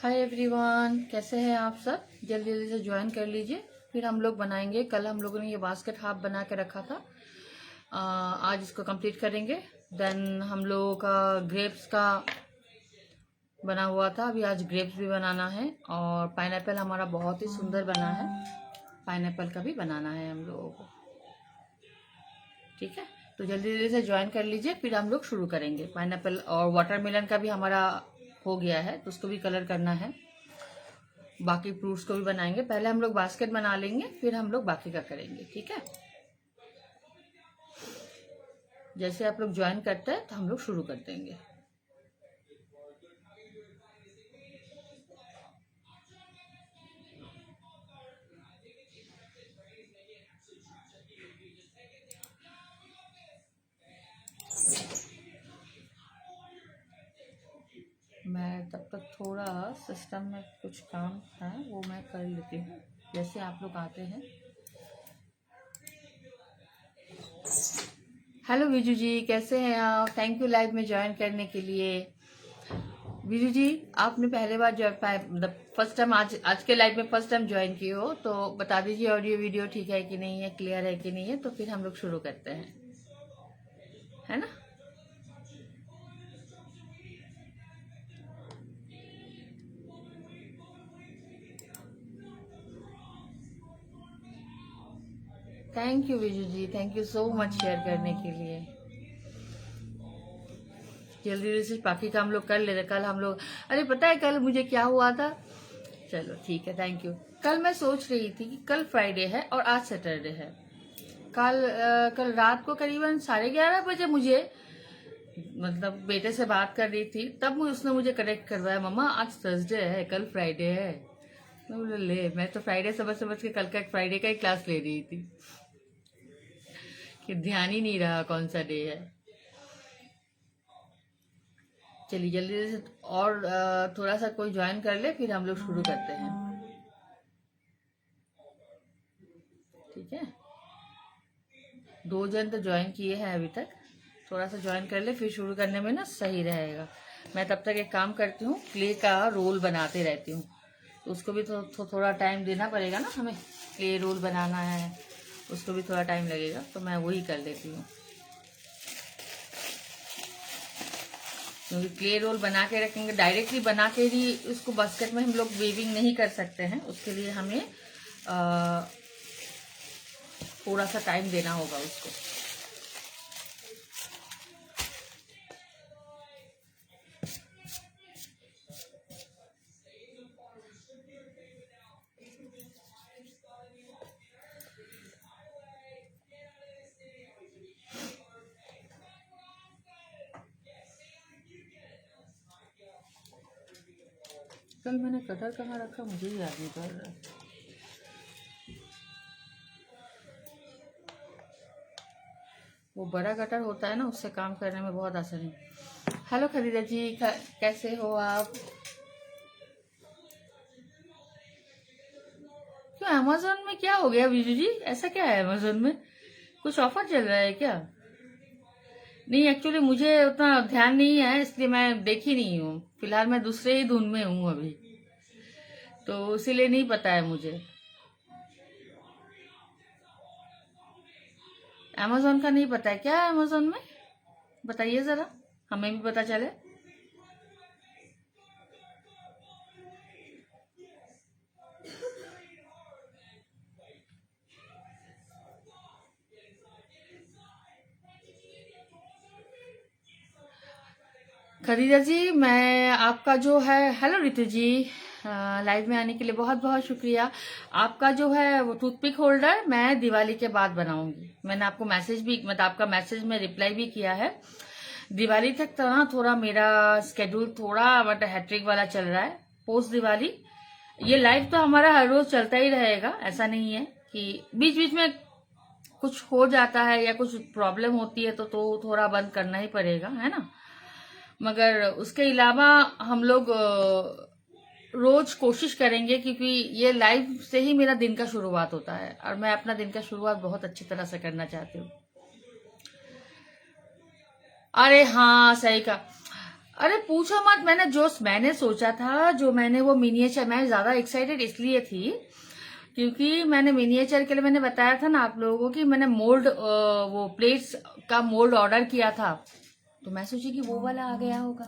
Hi everyone, कैसे हैं आप सब। जल्दी जल्दी से ज्वाइन कर लीजिए। फिर हम लोग बनाएंगे। कल हम लोगों ने ये बास्केट हाफ बना के रखा था। आज इसको कंप्लीट करेंगे। देन हम लोगों का ग्रेप्स का बना हुआ था, अभी आज ग्रेप्स भी बनाना है। और पाइनएप्पल हमारा बहुत ही सुंदर बना है, पाइनएप्पल का भी बनाना है हम लोगों को। ठीक है, तो जल्दी जल्दी से ज्वाइन कर लीजिए, फिर हम लोग शुरू करेंगे। पाइनएप्पल और वाटरमेलन का भी हमारा हो गया है, तो उसको भी कलर करना है। बाकी फ्रूट्स को भी बनाएंगे। पहले हम लोग बास्केट बना लेंगे, फिर हम लोग बाकी का करेंगे। ठीक है, जैसे आप लोग ज्वाइन करते हैं तो हम लोग शुरू कर देंगे। मैं तब तक थोड़ा सिस्टम में कुछ काम था वो मैं कर लेती हूँ, जैसे आप लोग आते हैं। हेलो विजू जी, कैसे हैं आप। थैंक यू लाइव में ज्वाइन करने के लिए। विजू जी, आपने पहले बार मतलब फर्स्ट टाइम आज के लाइव में फर्स्ट टाइम ज्वाइन किए हो, तो बता दीजिए ऑडियो वीडियो ठीक है कि नहीं है, क्लियर है कि नहीं है, तो फिर हम लोग शुरू करते हैं, है ना। Thank you Viju ji, thank you so much share करने के लिए। जल्दी जल्दी से बाकी काम लोग कर लेते। कल हम लोग, अरे पता है कल मुझे क्या हुआ था। चलो ठीक है, थैंक यू। कल मैं सोच रही थी कि कल फ्राइडे है और आज सैटरडे है। कल रात को करीबन 11:30 बजे मुझे, मतलब बेटे से बात कर रही थी, तब उसने मुझे करेक्ट करवाया, मम्मा आज थर्सडे है, कल फ्राइडे है। मैं बोले ले, मैं तो फ्राइडे समझ समझ के कल का फ्राइडे का ही क्लास ले रही थी, कि ध्यान ही नहीं रहा कौन सा डे है। चलिए जल्दी से और थोड़ा सा कोई ज्वाइन कर ले, फिर हम लोग शुरू करते हैं। ठीक है, 2 जन तो ज्वाइन किए हैं अभी तक। थोड़ा सा ज्वाइन कर ले, फिर शुरू करने में ना सही रहेगा। मैं तब तक एक काम करती हूँ, क्ले का रोल बनाते रहती हूँ, तो उसको भी थोड़ा टाइम देना पड़ेगा ना हमें। क्ले रोल बनाना है, उसको भी थोड़ा टाइम लगेगा, तो मैं वही कर लेती हूँ। क्योंकि क्ले रोल बना के रखेंगे, डायरेक्टली बना के ही उसको बास्केट में हम लोग वेविंग नहीं कर सकते हैं। उसके लिए हमें थोड़ा सा टाइम देना होगा उसको। कल मैंने कटर कहाँ रखा मुझे ही याद नहीं पड़ रहा। वो बड़ा कटर होता है ना, उससे काम करने में बहुत आसानी। हेलो खरीदा जी, कैसे हो आप। क्यों अमेजोन में क्या हो गया विजू जी, ऐसा क्या है अमेजोन में, कुछ ऑफर चल रहा है क्या। नहीं, एक्चुअली मुझे उतना ध्यान नहीं है, इसलिए मैं देखी नहीं हूँ। फिलहाल मैं दूसरे ही धुन में हूँ अभी, तो इसीलिए नहीं पता है मुझे। अमेजोन का नहीं पता है क्या है अमेजोन में, बताइए जरा, हमें भी पता चले। खरीदा जी, मैं आपका जो है, हेलो रितु जी, लाइव में आने के लिए बहुत बहुत शुक्रिया। आपका जो है वो टूथपिक होल्डर मैं दिवाली के बाद बनाऊंगी। मैंने आपको मैसेज भी, मतलब आपका मैसेज में रिप्लाई भी किया है। दिवाली तक तो ना थोड़ा मेरा स्केड्यूल थोड़ा मतलब हैट्रिक वाला चल रहा है। पोस्ट दिवाली ये लाइव तो हमारा हर रोज चलता ही रहेगा, ऐसा नहीं है कि बीच बीच में कुछ हो जाता है या कुछ प्रॉब्लम होती है तो थोड़ा बंद करना ही पड़ेगा, है ना। मगर उसके अलावा हम लोग रोज कोशिश करेंगे, क्योंकि ये लाइव से ही मेरा दिन का शुरुआत होता है और मैं अपना दिन का शुरुआत बहुत अच्छी तरह से करना चाहती हूँ। अरे हाँ, सही कहा। अरे पूछो मत, मैंने सोचा था, जो मैंने वो मिनिएचर, मैं ज्यादा एक्साइटेड इसलिए थी क्योंकि मैंने मिनिएचर के लिए मैंने बताया था ना आप लोगों को कि मैंने मोल्ड, वो प्लेट्स का मोल्ड ऑर्डर किया था, तो मैं सोची कि वो वाला आ गया होगा।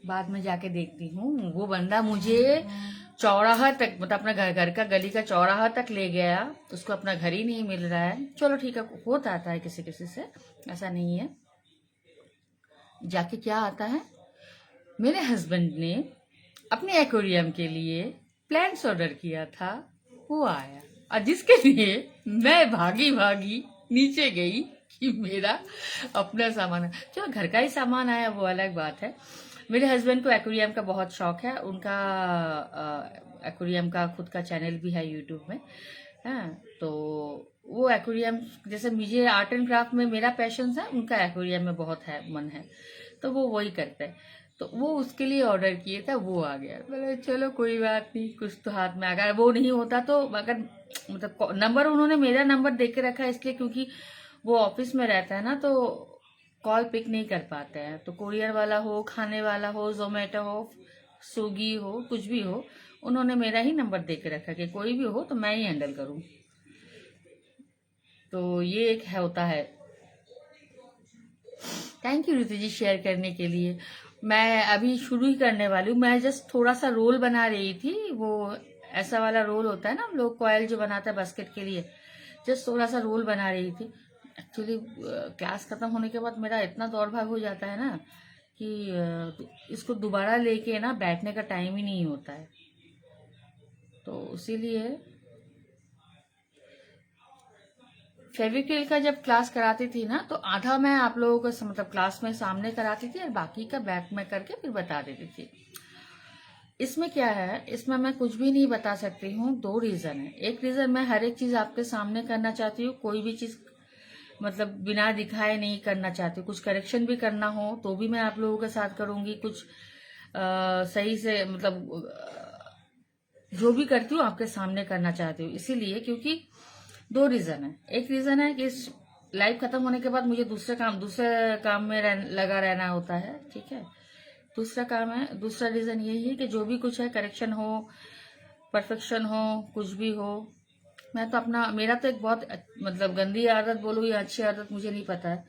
बाद में जाके देखती हूँ वो बंदा मुझे चौराहा तक, मतलब अपना घर का गली का चौराहा तक ले गया, उसको अपना घर ही नहीं मिल रहा है। चलो ठीक है, होता आता है किसी किसी से, ऐसा नहीं है। जाके क्या आता है, मेरे हस्बैंड ने अपने एक्वेरियम के लिए प्लांट्स ऑर्डर किया था, वो आया, और जिसके लिए मैं भागी भागी नीचे गई कि मेरा अपना सामान है। चलो घर का ही सामान आया वो अलग बात है। मेरे हस्बैंड को एक्वेरियम का बहुत शौक है, उनका एक्वेरियम का खुद का चैनल भी है यूट्यूब में। हाँ, तो वो एक्वेरियम, जैसे मुझे आर्ट एंड क्राफ्ट में मेरा पैशन है, उनका एक्वेरियम में बहुत है मन है, तो वो वही करते हैं। तो वो उसके लिए ऑर्डर किए था, वो आ गया। बोले चलो कोई बात नहीं, कुछ तो हाथ में, अगर वो नहीं होता तो, अगर मतलब नंबर उन्होंने मेरा नंबर दे के रखा है इसलिए क्योंकि वो ऑफिस में रहता है ना, तो कॉल पिक नहीं कर पाते हैं। तो कुरियर वाला हो, खाने वाला हो, जोमेटो हो, स्विगी हो, कुछ भी हो, उन्होंने मेरा ही नंबर दे के रखा कि कोई भी हो तो मैं ही हैंडल करूं। तो ये एक है, होता है। Thank you Ritu ji share करने के लिए। मैं अभी शुरू ही करने वाली हूँ, मैं जस्ट थोड़ा सा रोल बना रही थी, वो ऐसा वाला रोल होता है ना, हम लोग कॉयल जो बनाता है बास्केट के लिए, जस्ट थोड़ा सा रोल बना रही थी। एक्चुअली क्लास खत्म होने के बाद मेरा इतना दौड़ भाग हो जाता है ना कि इसको दोबारा लेके ना बैठने का टाइम ही नहीं होता है, तो इसीलिए फेविक्विल का जब क्लास कराती थी ना, तो आधा मैं आप लोगों को मतलब क्लास में सामने कराती थी और बाकी का बैक में करके फिर बता देती थी। इसमें क्या है, इसमें मैं कुछ भी नहीं बता सकती हूँ। दो रीजन है। एक रीजन, मैं हर एक चीज आपके सामने करना चाहती हूँ, कोई भी चीज मतलब बिना दिखाए नहीं करना चाहती हूँ। कुछ करेक्शन भी करना हो तो भी मैं आप लोगों के साथ करूंगी, कुछ सही से मतलब जो भी करती हूँ आपके सामने करना चाहती हूँ। इसीलिए क्योंकि दो रीजन है। एक रीजन है कि इस लाइफ खत्म होने के बाद मुझे दूसरे काम में लगा रहना होता है, ठीक है। दूसरा काम है, दूसरा रीजन यही है कि जो भी कुछ है, करेक्शन हो, परफेक्शन हो, कुछ भी हो, मैं तो अपना, मेरा तो एक बहुत मतलब गंदी आदत बोलूँ या अच्छी आदत मुझे नहीं पता है,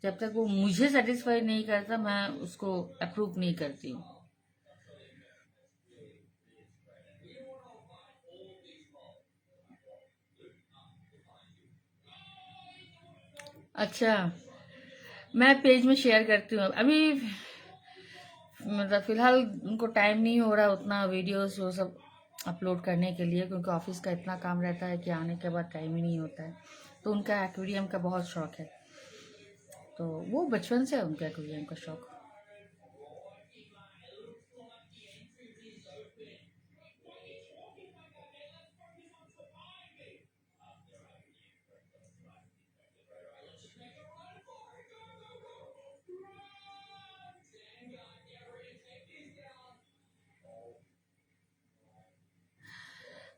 जब तक वो मुझे सेटिस्फाई नहीं करता मैं उसको अप्रूव नहीं करती हूँ। अच्छा, मैं पेज में शेयर करती हूँ अभी, मतलब फिलहाल उनको टाइम नहीं हो रहा उतना वीडियोस वो सब अपलोड करने के लिए, क्योंकि ऑफिस का इतना काम रहता है कि आने के बाद टाइम ही नहीं होता है। तो उनका एक्वेरियम का बहुत शौक है, तो वो बचपन से है उनका एक्वेरियम का शौक।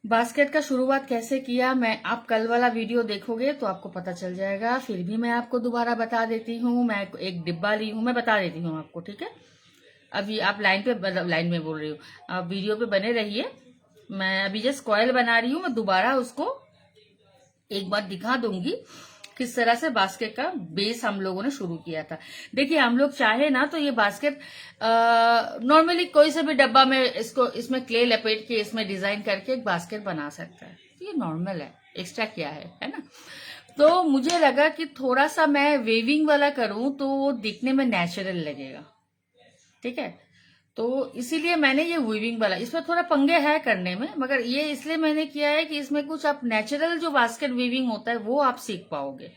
बास्केट का शुरुआत कैसे किया, मैं, आप कल वाला वीडियो देखोगे तो आपको पता चल जाएगा। फिर भी मैं आपको दोबारा बता देती हूँ। मैं एक डिब्बा ली हूँ, मैं बता देती हूँ आपको, ठीक है। अभी आप लाइन पे, मतलब लाइन में बोल रही हूँ, आप वीडियो पे बने रहिए। मैं अभी जस्ट कॉयल बना रही हूँ, मैं दोबारा उसको एक बार दिखा दूंगी किस तरह से बास्केट का बेस हम लोगों ने शुरू किया था। देखिए, हम लोग चाहे ना तो ये बास्केट नॉर्मली कोई से भी डब्बा में इसमें क्ले लपेट के इसमें डिजाइन करके एक बास्केट बना सकता है, ये नॉर्मल है, एक्स्ट्रा क्या है ना। तो मुझे लगा कि थोड़ा सा मैं वेविंग वाला करूं तो वो दिखने में नेचुरल लगेगा, ठीक है। तो इसीलिए मैंने ये वीविंग वाला, इसमें थोड़ा पंगे है करने में, मगर ये इसलिए मैंने किया है कि इसमें कुछ आप नेचुरल जो बास्केट वीविंग होता है वो आप सीख पाओगे।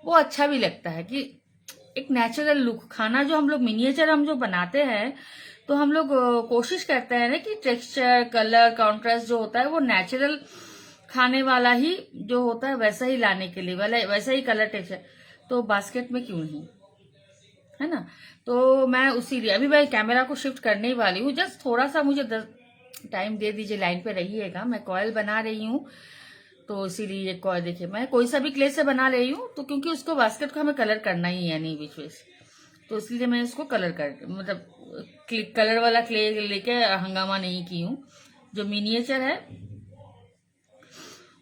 वो अच्छा भी लगता है कि एक नेचुरल लुक, खाना जो हम लोग मिनिएचर हम जो बनाते हैं, तो हम लोग कोशिश करते हैं ना कि टेक्सचर, कलर, कॉन्ट्रास्ट जो होता है वो नेचुरल खाने वाला ही जो होता है वैसा ही लाने के लिए, वाला वैसा ही कलर टेक्सचर, तो बास्केट में क्यों नहीं, है ना। तो मैं उसी लिए अभी मैं कैमरा को शिफ्ट करने ही वाली हूँ। जस्ट थोड़ा सा मुझे टाइम दे दीजिए, लाइन पे रहिएगा। मैं कॉयल बना रही हूँ, तो इसीलिए कॉयल, देखिए मैं कोई सा भी क्ले से बना रही हूँ, तो क्योंकि उसको बास्केट को हमें कलर करना ही है नहीं बीच में, तो इसलिए मैं इसको कलर कर कलर वाला क्ले लेके हंगामा नहीं की हूँ। जो मिनिएचर है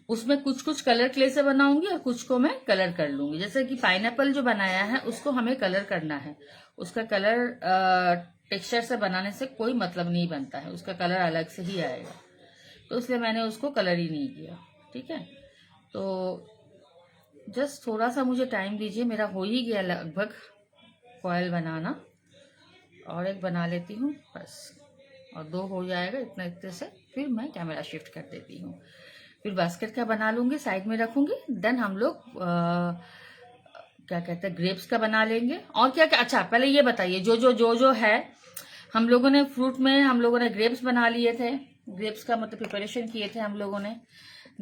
उसमें कुछ कुछ कलर क्ले से बनाऊंगी और कुछ को मैं कलर कर लूंगी। जैसे कि पाइनएप्पल जो बनाया है उसको हमें कलर करना है, उसका कलर टेक्सचर से बनाने से कोई मतलब नहीं बनता है, उसका कलर अलग से ही आएगा, तो इसलिए मैंने उसको कलर ही नहीं किया। ठीक है, तो जस्ट थोड़ा सा मुझे टाइम दीजिए, मेरा हो ही गया लगभग फॉयल बनाना, और एक बना लेती हूँ बस, और 2 हो जाएगा इतने से, फिर मैं कैमरा शिफ्ट कर देती हूँ। फिर बास्केट का बना लूंगी, साइड में रखूंगी। देन हम लोग क्या कहते हैं, ग्रेप्स का बना लेंगे। और क्या क्या, अच्छा पहले ये बताइए, जो है, हम लोगों ने फ्रूट में हम लोगों ने ग्रेप्स बना लिए थे, ग्रेप्स का मतलब प्रिपरेशन किए थे हम लोगों ने।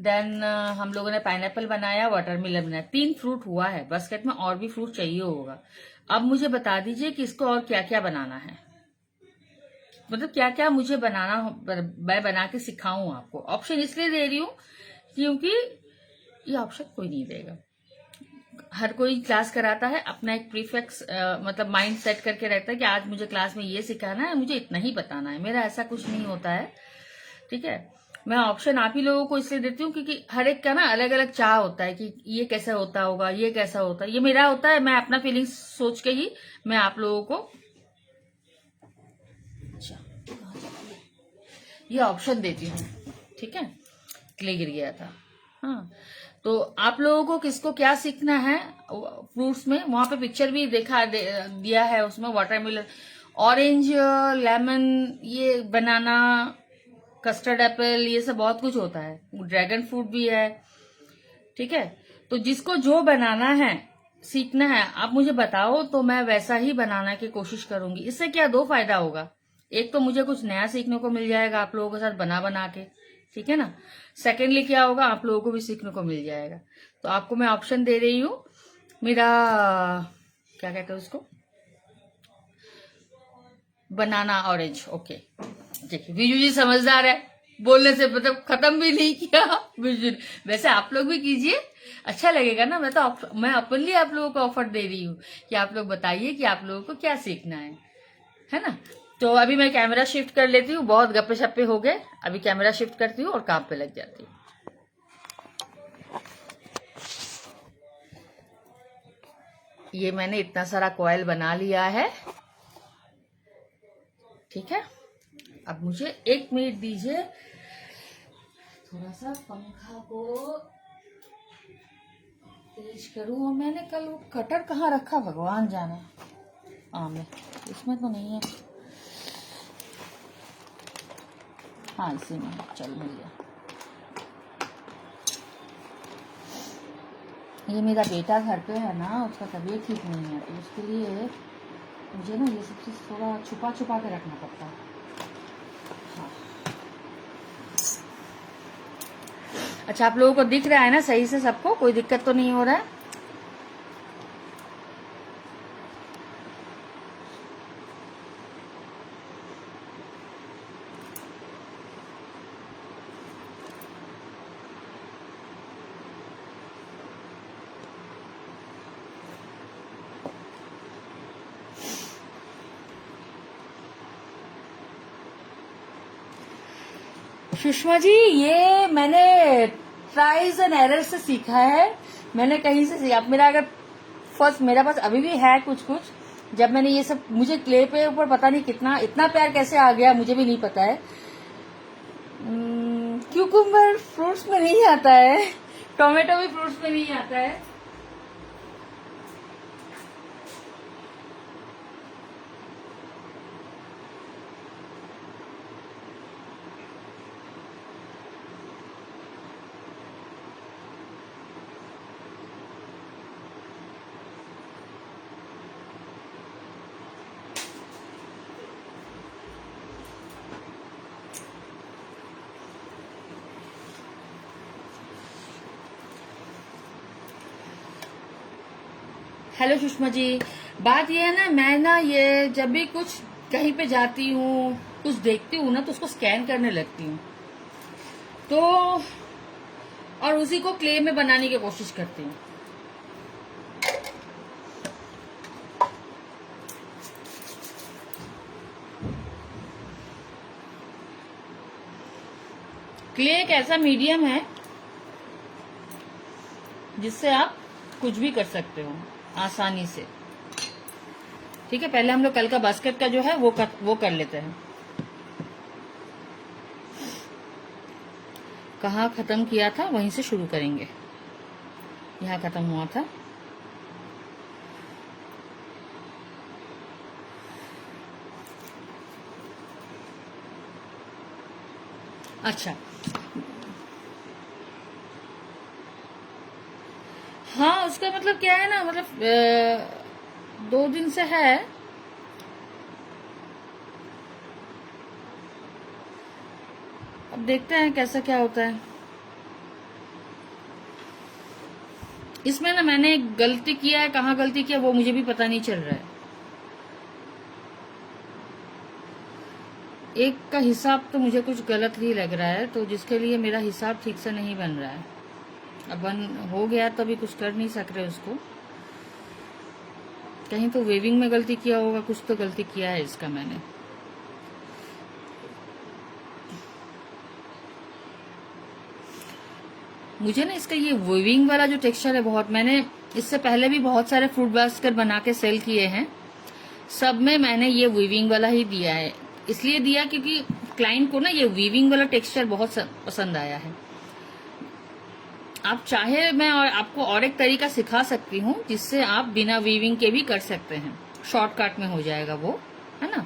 देन हम लोगों ने पाइनएप्पल बनाया, वाटरमेलन बनाया, 3 फ्रूट हुआ है। बास्केट में और भी फ्रूट चाहिए होगा। अब मुझे बता दीजिए कि इसको और क्या क्या बनाना है, मतलब क्या क्या मुझे बनाना, मैं बना के सिखाऊं आपको। ऑप्शन इसलिए दे रही हूँ क्योंकि ये ऑप्शन कोई नहीं देगा। हर कोई क्लास कराता है, अपना एक प्रीफिक्स मतलब माइंड सेट करके रहता है कि आज मुझे क्लास में ये सिखाना है, मुझे इतना ही बताना है। मेरा ऐसा कुछ नहीं होता है। ठीक है, मैं ऑप्शन आप ही लोगों को इसलिए देती हूँ क्योंकि हर एक का ना अलग अलग चाह होता है कि ये कैसा होता होगा, ये कैसा होता है। ये मेरा होता है, मैं अपना फीलिंग्स सोच के ही मैं आप लोगों को ये ऑप्शन देती हूँ। ठीक है, क्ले गिर गया था। हाँ, तो आप लोगों को किसको क्या सीखना है फ्रूट्स में, वहां पे पिक्चर भी दिया है उसमें, वाटरमेलन, ऑरेंज, लेमन, ये बनाना, कस्टर्ड एप्पल, ये सब बहुत कुछ होता है, ड्रैगन फ्रूट भी है। ठीक है, तो जिसको जो बनाना है, सीखना है, आप मुझे बताओ तो मैं वैसा ही बनाने की कोशिश करूंगी। इससे क्या 2 फायदा होगा, एक तो मुझे कुछ नया सीखने को मिल जाएगा आप लोगों के साथ बना के, ठीक है ना। सेकेंडली क्या होगा, आप लोगों को भी सीखने को मिल जाएगा। तो आपको मैं ऑप्शन दे रही हूँ, मेरा क्या कहते हैं उसको, बनाना ऑरेंज। ओके, देखिए विजू जी समझदार है, बोलने से मतलब खत्म भी नहीं किया विजू। वैसे आप लोग भी कीजिए, अच्छा लगेगा ना। मैं ओपनली आप लोगों को ऑफर दे रही हूँ कि आप लोग बताइए कि आप लोगों को क्या सीखना है ना। तो अभी मैं कैमरा शिफ्ट कर लेती हूँ, बहुत गप्पे शप्पे हो गए, अभी कैमरा शिफ्ट करती हूँ और काम पे लग जाती हूँ। ये मैंने इतना सारा कॉयल बना लिया है। ठीक है, अब मुझे 1 मिनट दीजिए, थोड़ा सा पंखा को तेज करूँ। और मैंने कल वो कटर कहाँ रखा भगवान जाने, में इसमें तो नहीं है, हाँ इसी में, चल मिल गया। ये मेरा बेटा घर पे है ना, उसका तबीयत ठीक नहीं है, तो उसके लिए मुझे ना ये सब चीज़ थोड़ा छुपा छुपा के रखना पड़ता है। हाँ, अच्छा आप लोगों को दिख रहा है ना सही से, सबको कोई दिक्कत तो नहीं हो रहा है। सुषमा जी, ये मैंने ट्राइज एंड एरर से सीखा है, मैंने कहीं से सीखा। मेरा अगर फर्स्ट, मेरा पास अभी भी है कुछ कुछ, जब मैंने ये सब, मुझे क्ले पे ऊपर पता नहीं कितना, इतना प्यार कैसे आ गया मुझे भी नहीं पता है। क्यूकुम्बर फ्रूट्स में नहीं आता है, टोमेटो भी फ्रूट्स में नहीं आता है। हेलो सुषमा जी, बात ये है ना, मैं ना ये जब भी कुछ कहीं पे जाती हूँ, कुछ देखती हूँ ना, तो उसको स्कैन करने लगती हूँ, तो और उसी को क्ले में बनाने की कोशिश करती हूँ। क्ले एक ऐसा मीडियम है जिससे आप कुछ भी कर सकते हो आसानी से। ठीक है, पहले हम लोग कल का बास्केट का जो है वो कर लेते हैं। कहाँ खत्म किया था वहीं से शुरू करेंगे, यहाँ खत्म हुआ था। अच्छा, हाँ उसका मतलब क्या है ना, मतलब 2 दिन से है। अब देखते हैं कैसा क्या होता है। इसमें ना मैंने एक गलती किया है, कहाँ गलती किया वो मुझे भी पता नहीं चल रहा है। एक का हिसाब तो मुझे कुछ गलत ही लग रहा है, तो जिसके लिए मेरा हिसाब ठीक से नहीं बन रहा है। अब बन हो गया तो अभी कुछ कर नहीं सक रहे उसको। कहीं तो वेविंग में गलती किया होगा, कुछ तो गलती किया है इसका मैंने। मुझे ना इसका ये वेविंग वाला जो टेक्सचर है बहुत, मैंने इससे पहले भी बहुत सारे फ्रूट बास्केट बना के सेल किए हैं, सब में मैंने ये वीविंग वाला ही दिया है। इसलिए दिया क्योंकि क्लाइंट को ना ये वीविंग वाला टेक्सचर बहुत पसंद आया है। आप चाहे मैं और आपको और एक तरीका सिखा सकती हूँ जिससे आप बिना वीविंग के भी कर सकते हैं, शॉर्टकट में हो जाएगा वो, है ना।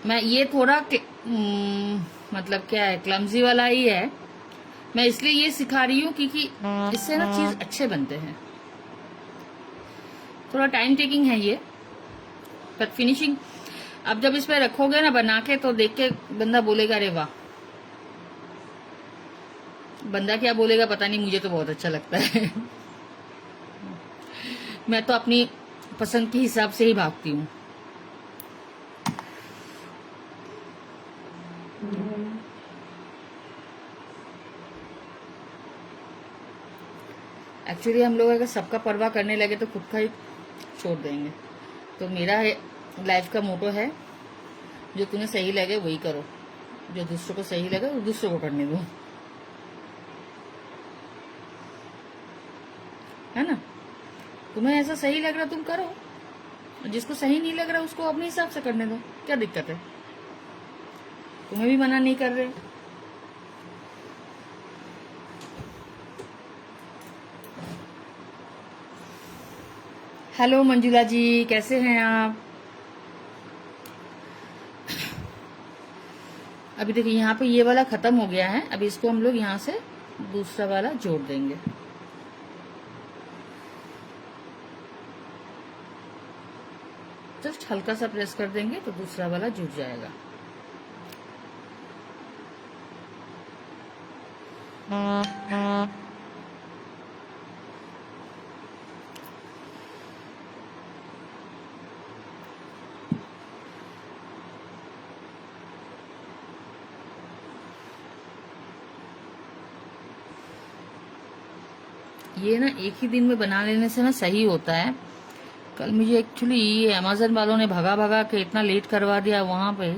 मैं ये थोड़ा मतलब क्या है, क्लमजी वाला ही है। मैं इसलिए ये सिखा रही हूँ क्योंकि इससे ना चीज अच्छे बनते हैं। थोड़ा टाइम टेकिंग है ये, पर फिनिशिंग अब जब इस पे रखोगे ना बना के, तो देख के बंदा बोलेगा अरे वाह। बंदा क्या बोलेगा पता नहीं, मुझे तो बहुत अच्छा लगता है। मैं तो अपनी पसंद के हिसाब से ही भागती हूँ। एक्चुअली हम लोग अगर सबका परवाह करने लगे तो खुद का ही छोड़ देंगे। तो मेरा लाइफ का मोटो है, जो तुम्हें सही लगे वही करो, जो दूसरों को सही लगे वो दूसरों को करने दो, है ना। तुम्हें ऐसा सही लग रहा तुम करो, जिसको सही नहीं लग रहा उसको अपने हिसाब से करने दो, क्या दिक्कत है। तुम्हें भी मना नहीं कर रहे। हेलो मंजुला जी, कैसे हैं आप। अभी देखिए यहाँ पे ये वाला खत्म हो गया है, अभी इसको हम लोग यहाँ से दूसरा वाला जोड़ देंगे। जस्ट हल्का सा प्रेस कर देंगे तो दूसरा वाला जुड़ जाएगा। ये ना एक ही दिन में बना लेने से ना सही होता है। कल मुझे एक्चुअली ये अमेज़न वालों ने भगा भगा के इतना लेट करवा दिया वहां पे।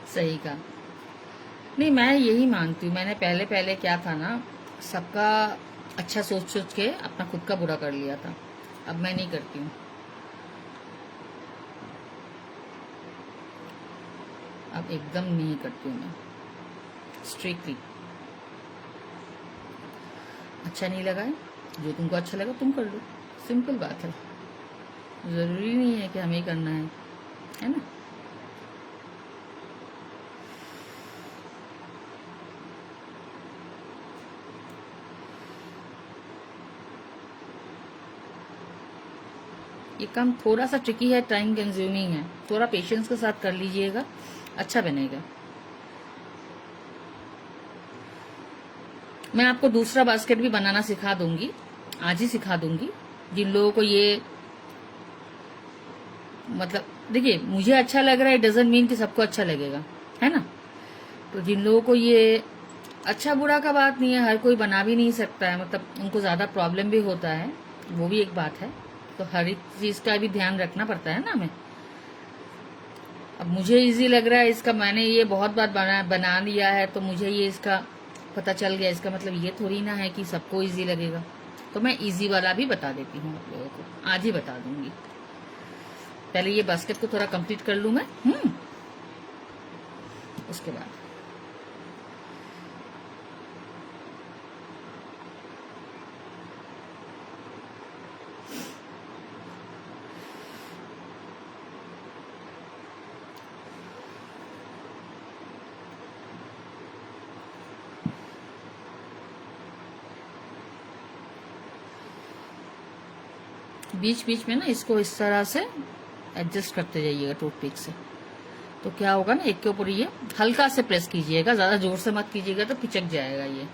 सही का नहीं, मैं यही मानती हूँ। मैंने पहले पहले क्या था ना, सबका अच्छा सोच सोच के अपना खुद का बुरा कर लिया था। अब मैं नहीं करती हूँ, अब एकदम नहीं करती हूँ मैं, स्ट्रिक्टली। अच्छा नहीं लगा है, जो तुमको अच्छा लगा तुम कर लो, सिंपल बात है। जरूरी नहीं है कि हमें ही करना है ना। ये काम थोड़ा सा ट्रिकी है, टाइम कंज्यूमिंग है, थोड़ा पेशेंस के साथ कर लीजिएगा, अच्छा बनेगा। मैं आपको दूसरा बास्केट भी बनाना सिखा दूंगी, आज ही सिखा दूंगी। जिन लोगों को ये मतलब देखिए मुझे अच्छा लग रहा है, डजंट मीन कि सबको अच्छा लगेगा, है ना। तो जिन लोगों को ये अच्छा बुरा का बात नहीं है, हर कोई बना भी नहीं सकता है, मतलब उनको ज्यादा प्रॉब्लम भी होता है, वो भी एक बात है। तो हर एक चीज का भी ध्यान रखना पड़ता है ना हमें। अब मुझे इजी लग रहा है इसका, मैंने ये बहुत बार बना लिया है, तो मुझे ये इसका पता चल गया। इसका मतलब ये थोड़ी ना है कि सबको इजी लगेगा। तो मैं इजी वाला भी बता देती हूँ आप लोगों को, आज ही बता दूंगी। पहले ये बास्केट को थोड़ा कंप्लीट कर लूं मैं, उसके बाद बीच बीच में ना इसको इस तरह से एडजस्ट करते जाइएगा टूथपिक से। तो क्या होगा ना, एक के ऊपर ये हल्का से प्रेस कीजिएगा, ज्यादा जोर से मत कीजिएगा तो पिचक जाएगा ये।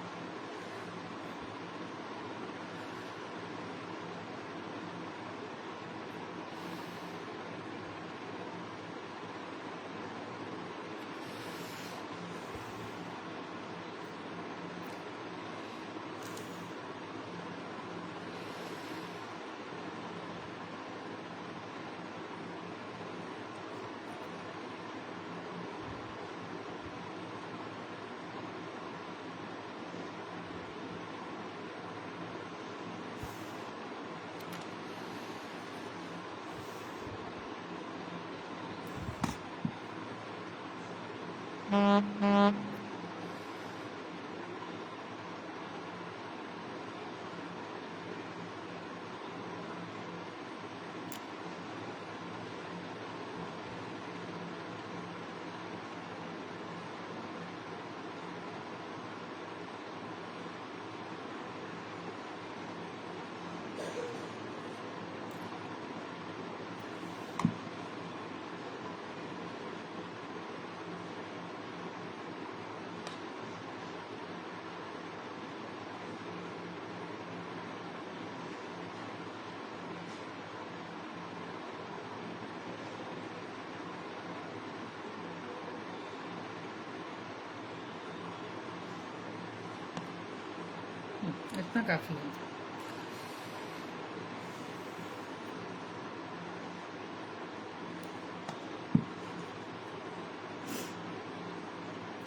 इतना काफी है।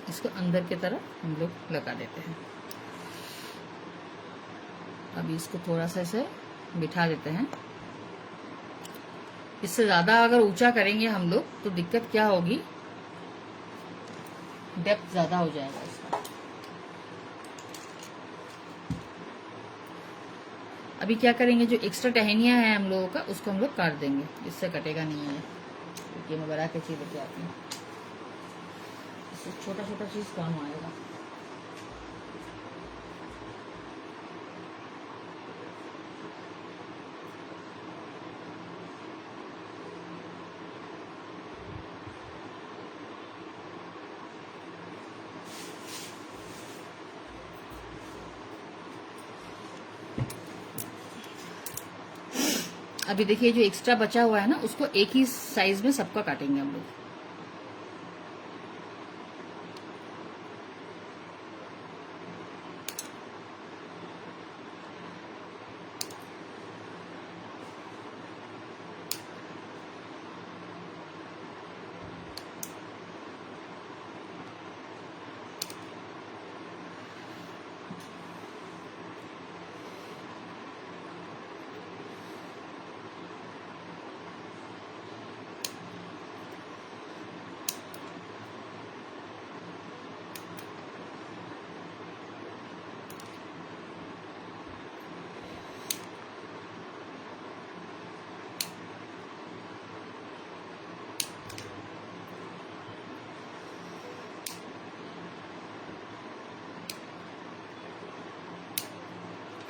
इसको अंदर की तरफ हम लोग लगा देते हैं। अभी इसको थोड़ा सा ऐसे बिठा देते हैं। इससे ज्यादा अगर ऊंचा करेंगे हम लोग तो दिक्कत क्या होगी, डेप्थ ज्यादा हो जाएगा इसका। अभी क्या करेंगे, जो एक्स्ट्रा टहनियां हैं हम लोगों का उसको हम लोग काट देंगे, इससे कटेगा नहीं है। क्योंकि मैं बड़ा के चीज लेके आती हूँ, इससे छोटा छोटा चीज काम आएगा। अभी देखिए जो एक्स्ट्रा बचा हुआ है ना, उसको एक ही साइज में सबका काटेंगे हम लोग।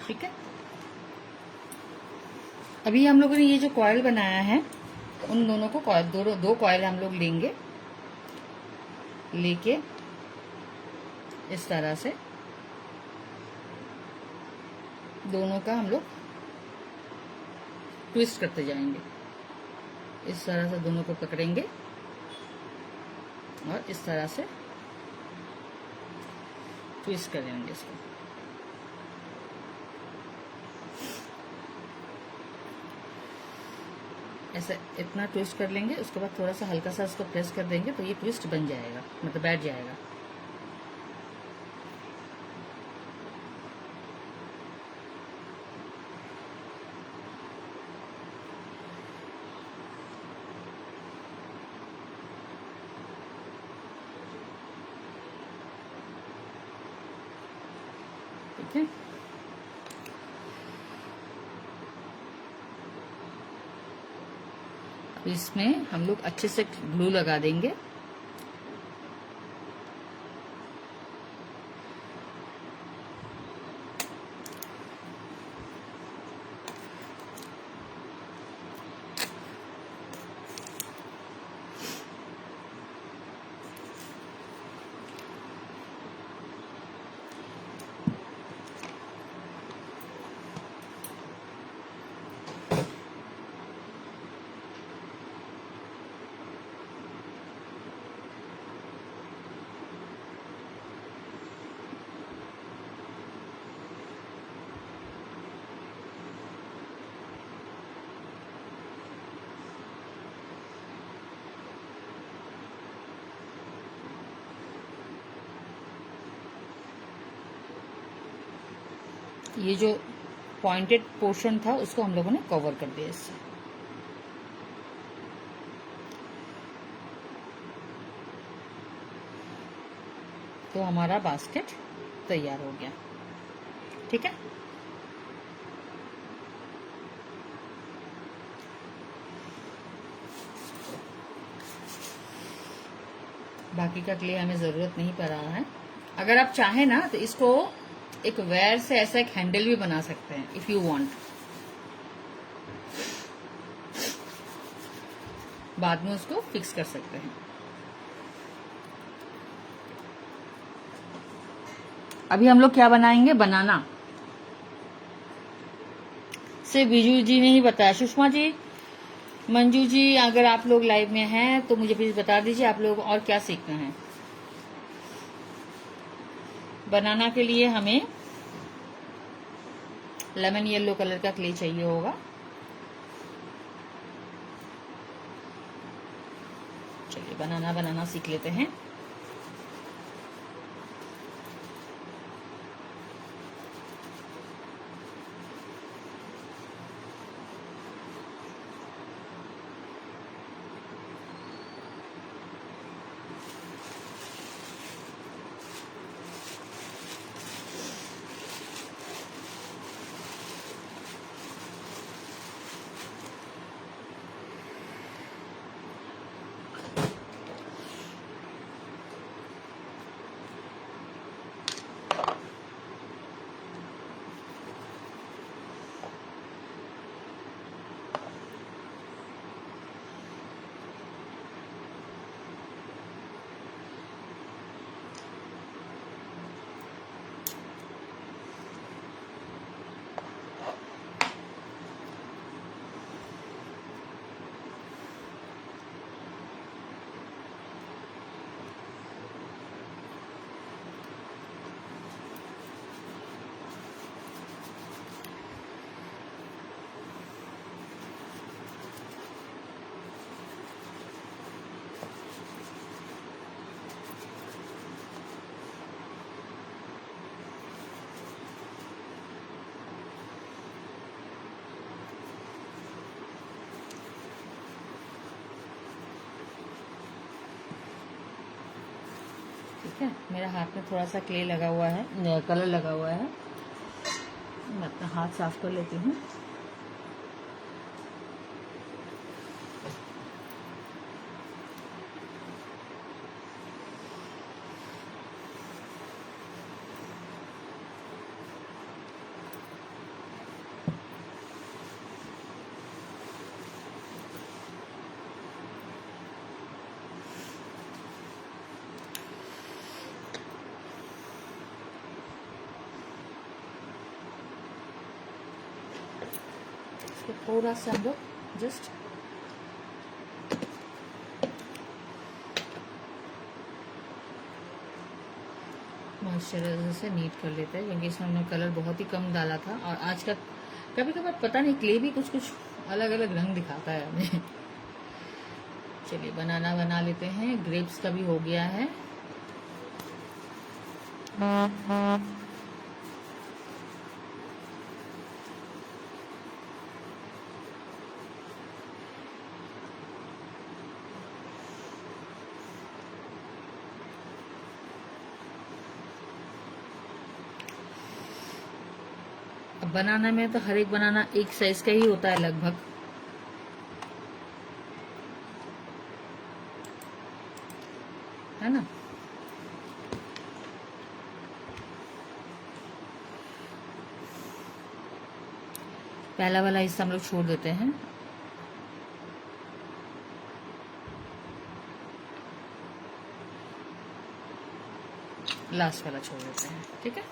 ठीक है। अभी हम लोगों ने ये जो कॉयल बनाया है, उन दोनों को दो कॉयल हम लोग लेंगे, लेके इस तरह से दोनों का हम लोग ट्विस्ट करते जाएंगे। इस तरह से दोनों को पकड़ेंगे और इस तरह से ट्विस्ट करेंगे इसको। ऐसे इतना ट्विस्ट कर लेंगे, उसके बाद थोड़ा सा हल्का सा इसको प्रेस कर देंगे तो ये ट्विस्ट बन जाएगा, मतलब बैठ जाएगा। ठीक है, अब इसमें हम लोग अच्छे से ग्लू लगा देंगे। ये जो पॉइंटेड पोर्शन था उसको हम लोगों ने कवर कर दिया इससे। तो हमारा बास्केट तैयार हो गया। ठीक है, बाकी का क्ले हमें जरूरत नहीं पड़ रहा है। अगर आप चाहें ना तो इसको एक वायर से ऐसा एक हैंडल भी बना सकते हैं, इफ यू वांट। बाद में उसको फिक्स कर सकते हैं। अभी हम लोग क्या बनाएंगे, बनाना। से बीजू जी ने ही बताया। सुषमा जी, मंजू जी, अगर आप लोग लाइव में हैं तो मुझे प्लीज बता दीजिए आप लोग और क्या सीखना है। बनाना के लिए हमें लेमन येलो कलर का क्ले चाहिए होगा। चलिए बनाना सीख लेते हैं। ठीक है, मेरा हाथ में थोड़ा सा क्ले लगा हुआ है, कलर लगा हुआ है। मैं अपना हाथ साफ कर लेती हूँ। इसको थोड़ा सा हम लोग जस्ट मॉइस्चराइजर से नीट कर लेते हैं, क्योंकि इसमें हमने कलर बहुत ही कम डाला था। और आज का कभी कभार पता नहीं क्ले भी कुछ कुछ अलग अलग रंग दिखाता है हमें। चलिए बनाना बना लेते हैं। ग्रेप्स का भी हो गया है। अब बनाना में तो हर एक बनाना एक साइज का ही होता है लगभग, है ना। पहला वाला हिस्सा हम लोग छोड़ देते हैं। लास्ट वाला छोड़ देते हैं, ठीक है।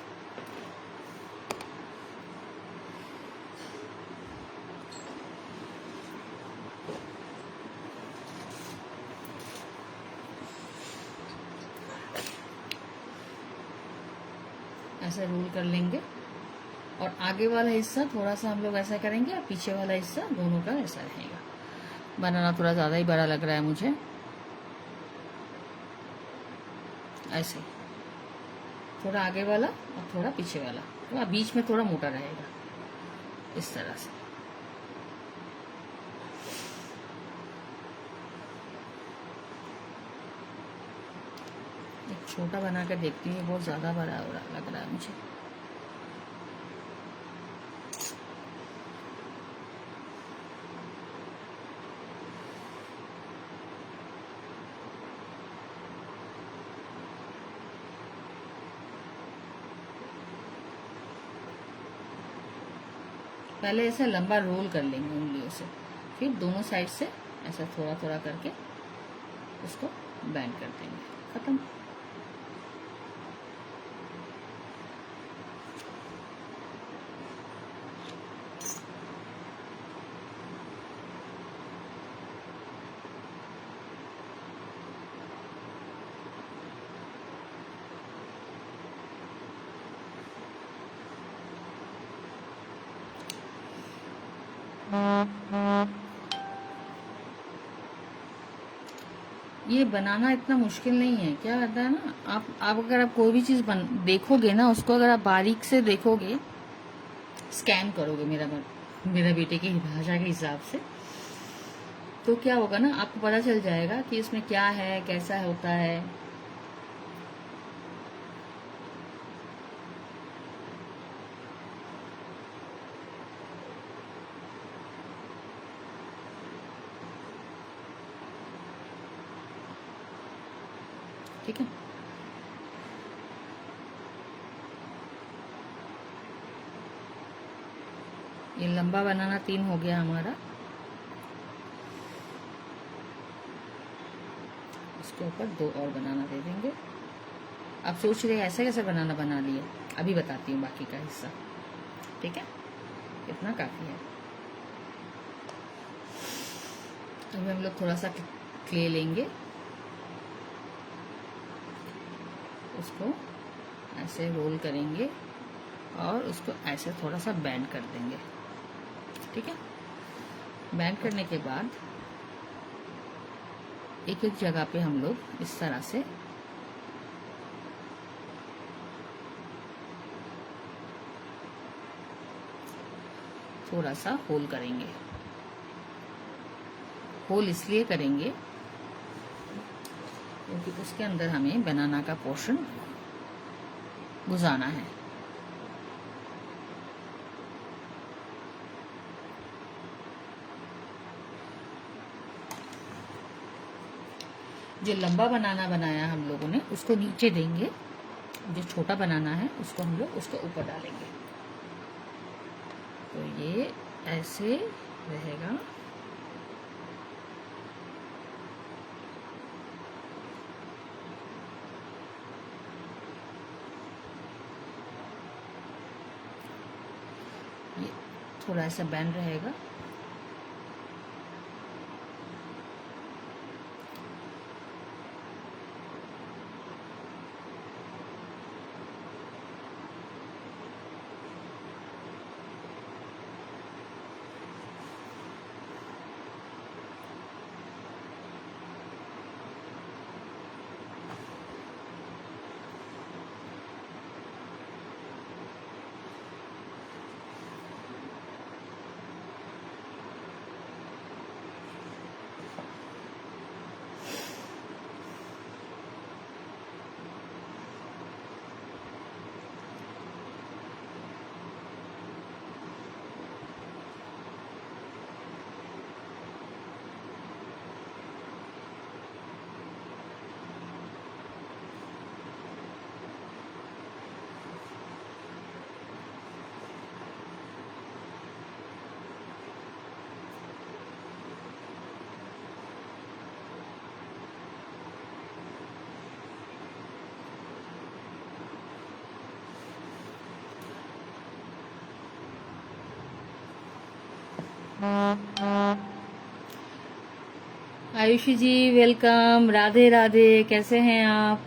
ऐसे रोल कर लेंगे और आगे वाला हिस्सा थोड़ा सा हम लोग ऐसा करेंगे और पीछे वाला हिस्सा दोनों का ऐसा रहेगा। बनाना थोड़ा ज़्यादा ही बड़ा लग रहा है मुझे। ऐसे थोड़ा आगे वाला और थोड़ा पीछे वाला, तो बीच में थोड़ा मोटा रहेगा, इस तरह से। एक छोटा बना कर देखती हूँ, बहुत ज़्यादा बड़ा हो रहा लग रहा है मुझे। पहले ऐसे लंबा रोल कर लेंगे उंगलियों से, फिर दोनों साइड से ऐसा थोड़ा थोड़ा करके उसको बैंड कर देंगे। खत्म। ये बनाना इतना मुश्किल नहीं है। क्या रहता है ना, आप अगर आप कोई भी चीज़ देखोगे ना, उसको अगर आप बारीक से देखोगे, स्कैन करोगे मेरा बेटे की भाषा के हिसाब से, तो क्या होगा ना, आपको पता चल जाएगा कि इसमें क्या है, कैसा होता है। ठीक है। ये लंबा बनाना 3 हो गया हमारा। इसके ऊपर 2 और बनाना दे देंगे। आप सोच रहे ऐसा कैसे बनाना बना लिया, अभी बताती हूँ बाकी का हिस्सा। ठीक है, इतना काफ़ी है। अभी हम लोग थोड़ा सा क्ले लेंगे, उसको ऐसे रोल करेंगे और उसको ऐसे थोड़ा सा बैंड कर देंगे। ठीक है। बैंड करने के बाद एक एक जगह पे हम लोग इस तरह से थोड़ा सा होल करेंगे। होल इसलिए करेंगे क्योंकि उसके अंदर हमें बनाना का पोर्शन गुजारना है। जो लंबा बनाना बनाया हम लोगों ने उसको नीचे देंगे, जो छोटा बनाना है उसको हम लोग उसके ऊपर डालेंगे। तो ये ऐसे रहेगा। ये थोड़ा सा बैंड रहेगा आयुषी जी वेलकम, राधे राधे, कैसे हैं आप?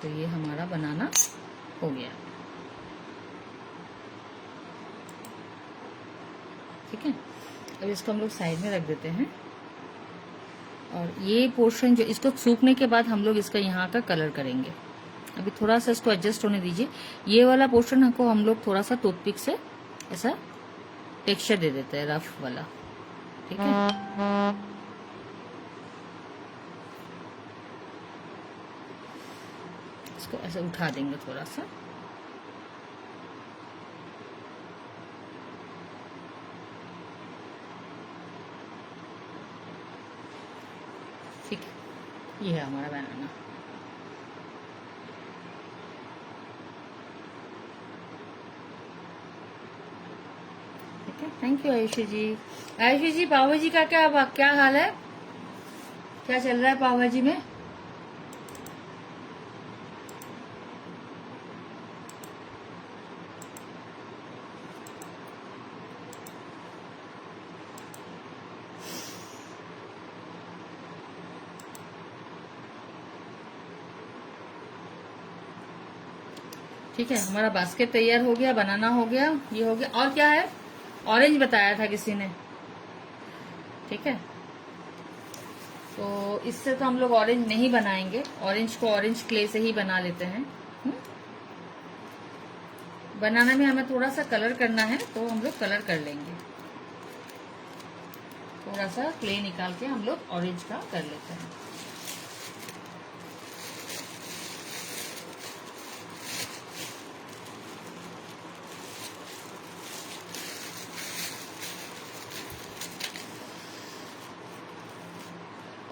तो ये हमारा बनाना हो गया, ठीक है। अब इसको हम लोग साइड में रख देते हैं, और ये पोर्शन जो इसको सूखने के बाद हम लोग इसका यहाँ का कलर करेंगे। अभी थोड़ा सा इसको एडजस्ट होने दीजिए। ये वाला पोर्शन को हम लोग थोड़ा सा टूथपिक से ऐसा टेक्सचर दे देते हैं, रफ वाला, ठीक है। इसको ऐसे उठा देंगे थोड़ा सा, ठीक है। ये है हमारा बनाना। ठीक है, थैंक यू आयुषी जी। आयुषी जी, पाव भाजी का क्या हाल है? क्या चल रहा है पाव भाजी में? ठीक है, हमारा बास्केट तैयार हो गया, बनाना हो गया, ये हो गया। और क्या है? ऑरेंज बताया था किसी ने, ठीक है। तो इससे तो हम लोग ऑरेंज नहीं बनाएंगे, ऑरेंज को ऑरेंज क्ले से ही बना लेते हैं। बनाने में हमें थोड़ा सा कलर करना है, तो हम लोग कलर कर लेंगे। थोड़ा सा क्ले निकाल के हम लोग ऑरेंज का कर लेते हैं।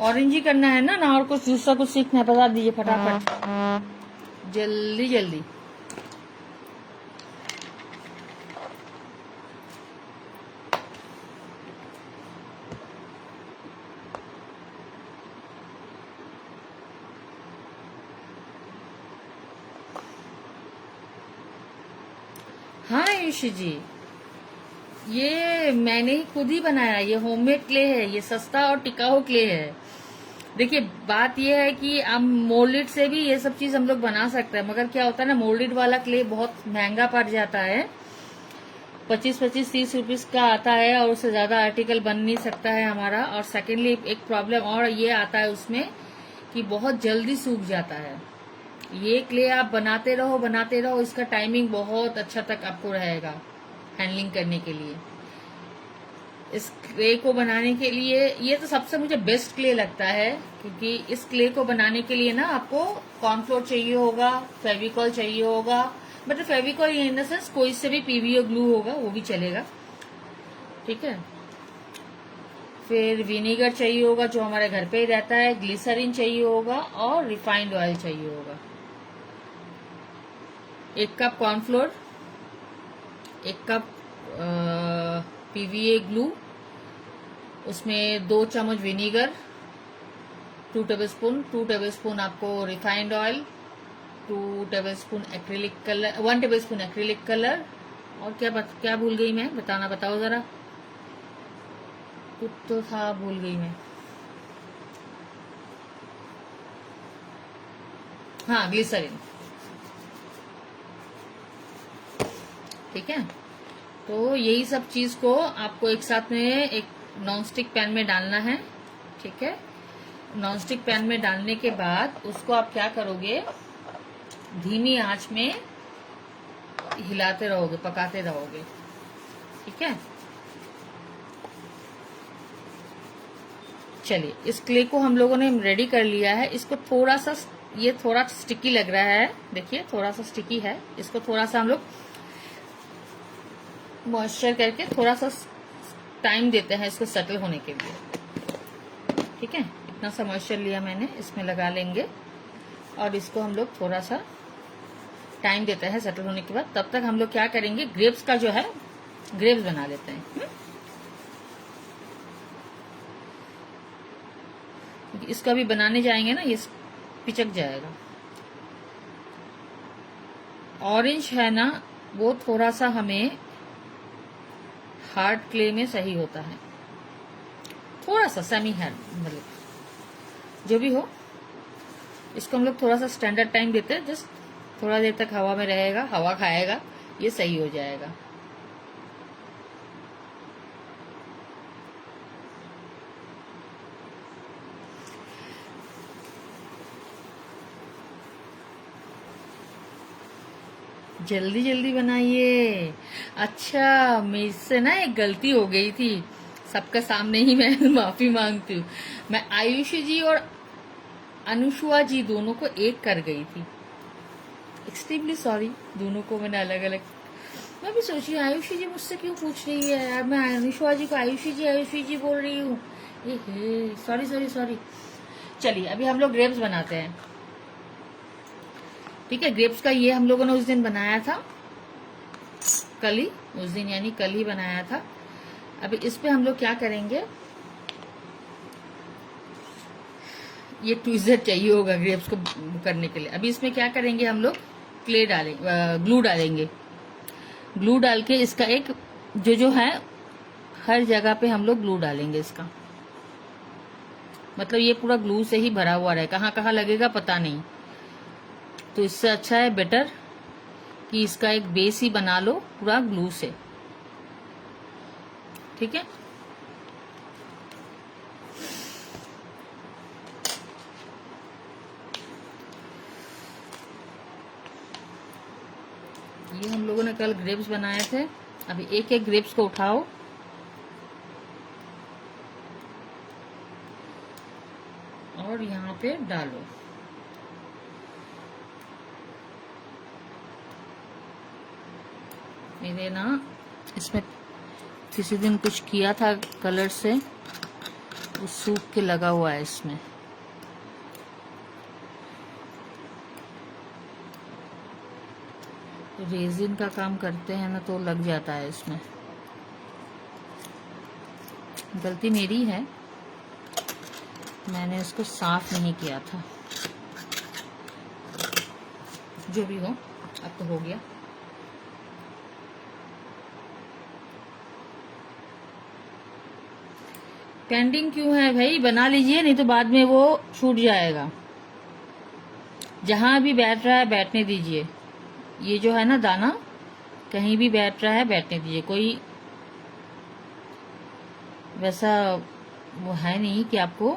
ऑरेंज ही करना है ना और कुछ दूसरा कुछ सीखना है? बता दीजिए फटाफट, जल्दी जल्दी। हाँ आयुषी जी, ये मैंने ही खुद ही बनाया। ये होममेड क्ले है, ये सस्ता और टिकाऊ क्ले है। देखिए बात ये है कि हम मोल्डेड से भी ये सब चीज हम लोग बना सकते हैं, मगर क्या होता है ना, मोल्डेड वाला क्ले बहुत महंगा पड़ जाता है। 25-30 रुपीज का आता है, और उससे ज्यादा आर्टिकल बन नहीं सकता है हमारा। और सेकेंडली एक प्रॉब्लम और ये आता है उसमें कि बहुत जल्दी सूख जाता है। ये क्ले आप बनाते रहो, इसका टाइमिंग बहुत अच्छा तक आपको रहेगा हैंडलिंग करने के लिए। इस क्ले को बनाने के लिए ये तो सबसे मुझे बेस्ट क्ले लगता है, क्योंकि इस क्ले को बनाने के लिए ना आपको कॉर्नफ्लोर चाहिए होगा, फेविकॉल चाहिए होगा, मतलब फेविकॉल इन द सेंस कोई से भी पीवीओ ग्लू होगा वो भी चलेगा, ठीक है। फिर विनेगर चाहिए होगा जो हमारे घर पे ही रहता है, ग्लिसरीन चाहिए होगा, और रिफाइंड ऑयल चाहिए होगा। 1 cup cornflour, 1 cup PVA glue, उसमें 2 चम्मच विनेगर, 2 टेबलस्पून आपको refined oil, 2 tablespoon acrylic colour, 1 tablespoon acrylic colour. और क्या भूल गई मैं? बताओ जरा, कुछ तो था भूल गई मैं। हाँ, ग्लिसरीन, ठीक है। तो यही सब चीज को आपको एक साथ में एक नॉनस्टिक पैन में डालना है, ठीक है। नॉनस्टिक पैन में डालने के बाद उसको आप क्या करोगे, धीमी आंच में हिलाते रहोगे, पकाते रहोगे, ठीक है। चलिए, इस क्ले को हम लोगों ने रेडी कर लिया है। इसको थोड़ा सा, ये थोड़ा स्टिकी लग रहा है, देखिए थोड़ा सा स्टिकी है। इसको थोड़ा सा हम लोग मॉइस्चर करके थोड़ा सा टाइम देते हैं इसको सेटल होने के लिए, ठीक है। इतना सा मॉइस्चर लिया मैंने, इसमें लगा लेंगे, और इसको हम लोग थोड़ा सा टाइम देता है सेटल होने के बाद, तब तक हम लोग क्या करेंगे, ग्रेप्स का जो है ग्रेप्स बना लेते हैं। इसका भी बनाने जाएंगे ना, ये पिचक जाएगा। ऑरेंज है ना, वो थोड़ा सा हमें हार्ड क्ले में सही होता है, थोड़ा सा सेमी हार्ड, मतलब जो भी हो। इसको हम लोग थोड़ा सा स्टैंडर्ड टाइम देते हैं, जस्ट थोड़ा देर तक हवा में रहेगा, हवा खाएगा, ये सही हो जाएगा। जल्दी जल्दी बनाइए। अच्छा, मुझसे ना एक गलती हो गई थी, सबका सामने ही मैं माफी मांगती हूँ। मैं आयुषी जी और अनुषुआ जी दोनों को एक कर गई थी, एक्सट्रीमली सॉरी। दोनों को मैंने अलग अलग, मैं भी सोची आयुषी जी मुझसे क्यों पूछ रही है यार, मैं अनुषुआ जी को आयुषी जी बोल रही हूँ। ये सॉरी सॉरी सॉरी। चलिए अभी हम लोग ग्रेप्स बनाते हैं। ठीक है, ग्रेप्स का ये हम लोगों ने उस दिन बनाया था, कल ही, उस दिन यानी कल ही बनाया था। अभी इस पे हम लोग क्या करेंगे, ये ट्विज़र चाहिए होगा ग्रेप्स को करने के लिए। अभी इसमें क्या करेंगे हम लोग, क्ले डालेंगे, ग्लू डालेंगे। ग्लू डाल के इसका एक जो है हर जगह पे हम लोग ग्लू डालेंगे इसका, मतलब ये पूरा ग्लू से ही भरा हुआ रहे, कहाँ कहाँ लगेगा पता नहीं। तो इससे अच्छा है, बेटर कि इसका एक बेस ही बना लो पूरा ग्लू से। ठीक है, ये हम लोगों ने कल ग्रेप्स बनाए थे। अभी एक एक ग्रेप्स को उठाओ और यहाँ पे डालो। मेरे ना इसमें किसी दिन कुछ किया था कलर से, वो सूख के लगा हुआ है इसमें। रेजिन का काम करते हैं ना तो लग जाता है इसमें। गलती मेरी है, मैंने इसको साफ नहीं किया था। जो भी हो, अब तो हो गया। पेंडिंग क्यों है भाई, बना लीजिए, नहीं तो बाद में वो छूट जाएगा। जहां भी बैठ रहा है बैठने दीजिए। ये जो है ना दाना, कहीं भी बैठ रहा है बैठने दीजिए। कोई वैसा वो है नहीं कि आपको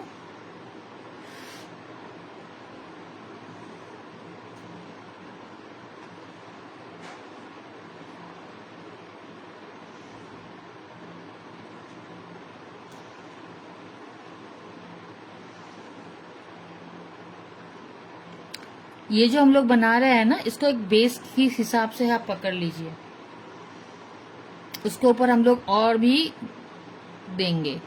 ये जो हम लोग बना रहे हैं ना, इसको एक बेस के हिसाब से आप पकड़ लीजिए। उसके ऊपर हम लोग और भी देंगे।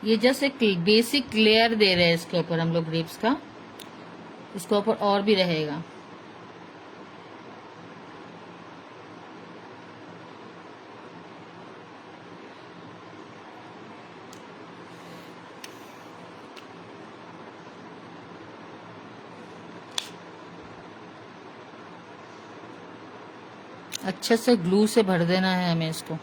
ये जस्ट एक बेसिक लेयर दे रहे हैं इसके ऊपर हम लोग ग्रेप्स का, इसके ऊपर और भी रहेगा। अच्छे से ग्लू से भर देना है हमें इसको।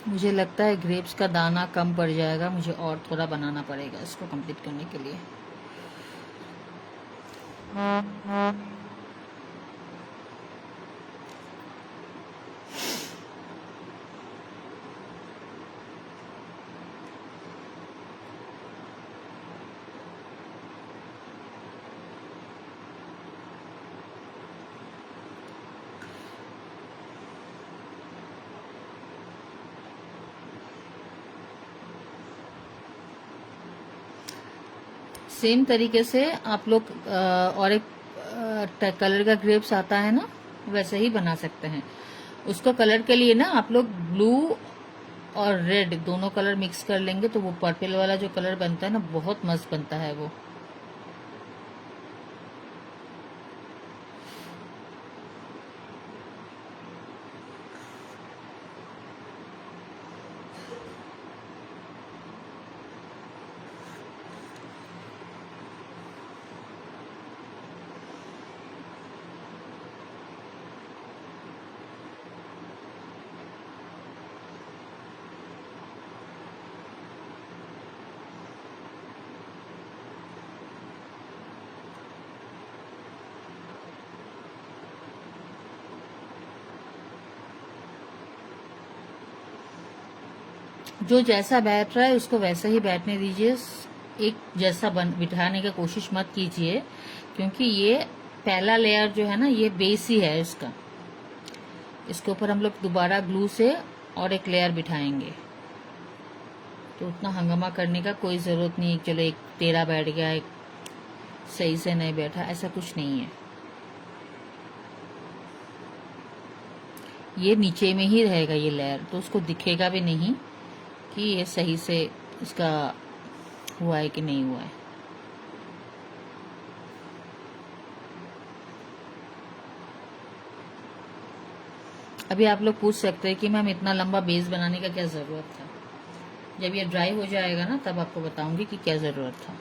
मुझे लगता है ग्रेप्स का दाना कम पड़ जाएगा, मुझे और थोड़ा बनाना पड़ेगा इसको कंप्लीट करने के लिए। सेम तरीके से आप लोग और एक कलर का ग्रेप्स आता है ना, वैसे ही बना सकते हैं। उसको कलर के लिए ना आप लोग ब्लू और रेड दोनों कलर मिक्स कर लेंगे तो वो पर्पल वाला जो कलर बनता है ना, बहुत मस्त बनता है वो। जो जैसा बैठ रहा है उसको वैसे ही बैठने दीजिए, एक जैसा बिठाने की कोशिश मत कीजिए, क्योंकि ये पहला लेयर जो है ना, ये बेस ही है इसका। इसके ऊपर हम लोग दोबारा ग्लू से और एक लेयर बिठाएंगे, तो उतना हंगामा करने का कोई ज़रूरत नहीं है। चलो एक टेढ़ा बैठ गया, एक सही से नहीं बैठा, ऐसा कुछ नहीं है। ये नीचे में ही रहेगा ये लेयर, तो उसको दिखेगा भी नहीं कि ये सही से इसका हुआ है कि नहीं हुआ है। अभी आप लोग पूछ सकते हैं कि मैम इतना लंबा बेस बनाने का क्या ज़रूरत था। जब ये ड्राई हो जाएगा ना, तब आपको बताऊंगी कि क्या ज़रूरत था।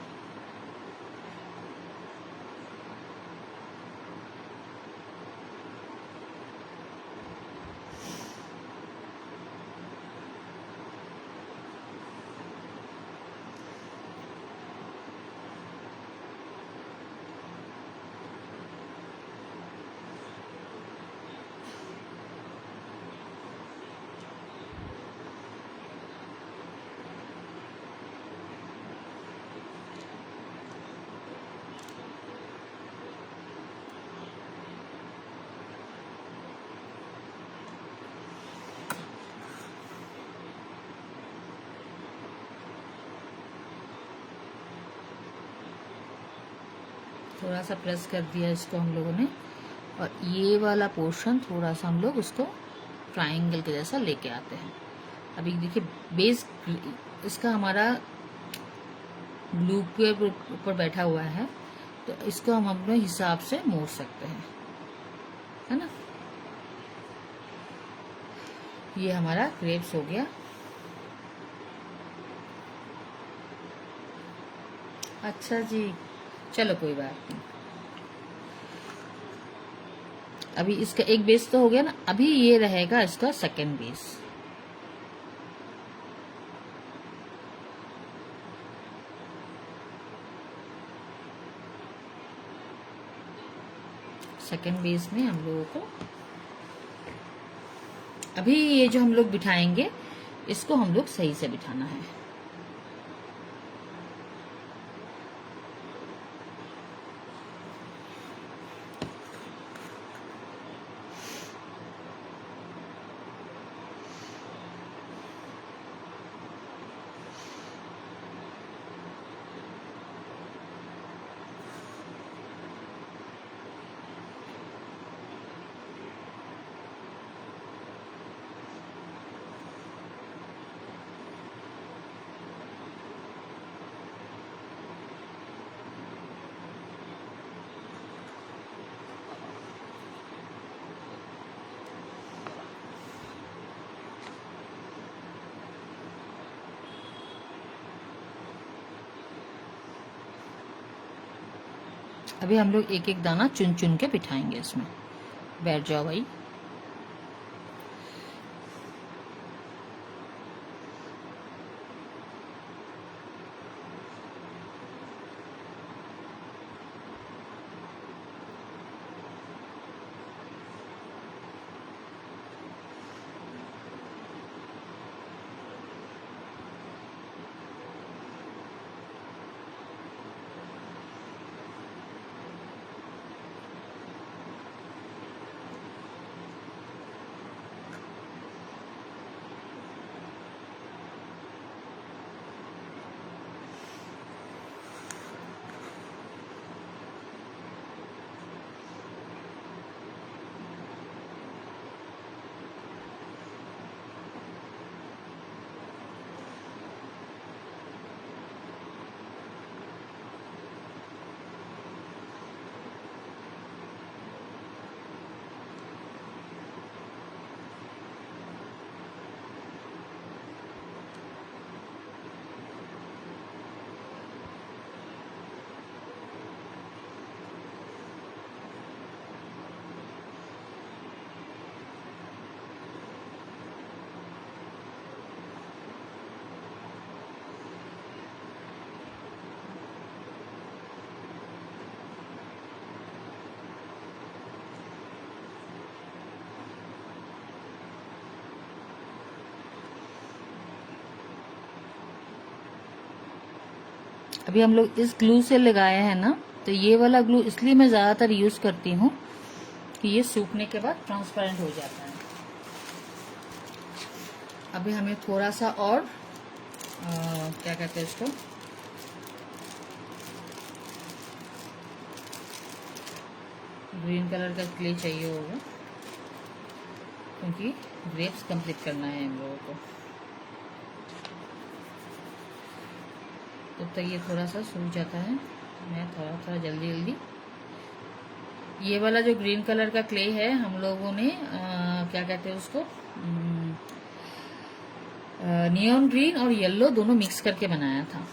थोड़ा सा प्रेस कर दिया इसको हम लोगों ने, और ये वाला पोर्शन थोड़ा सा हम लोग उसको ट्रायंगल के जैसा लेके आते हैं। अभी देखिए बेस इसका हमारा ब्लू के ऊपर बैठा हुआ है, तो इसको हम अपने हिसाब से मोड़ सकते हैं, है ना। ये हमारा ग्रेप्स हो गया। अच्छा जी, चलो कोई बात नहीं। अभी इसका एक बेस तो हो गया ना, अभी ये रहेगा इसका सेकंड बेस। सेकंड बेस में हम लोगों को अभी ये जो हम लोग बिठाएंगे, इसको हम लोग सही से बिठाना है। अभी हम लोग एक एक दाना चुन चुन के बिठाएंगे इसमें। बैठ जाओ भाई। अभी हम लोग इस ग्लू से लगाए हैं ना, तो ये वाला ग्लू इसलिए मैं ज़्यादातर यूज़ करती हूँ कि ये सूखने के बाद ट्रांसपेरेंट हो जाता है। अभी हमें थोड़ा सा और क्या कहते हैं इसको, ग्रीन कलर का क्ले चाहिए होगा, क्योंकि ग्रेप्स कंप्लीट करना है हम लोगों को। तब तक ये थोड़ा सा सूख जाता है, मैं थोड़ा जल्दी जल्दी। ये वाला जो ग्रीन कलर का क्ले है हम लोगों ने क्या कहते हैं उसको, नियॉन ग्रीन और येलो दोनों मिक्स करके बनाया था।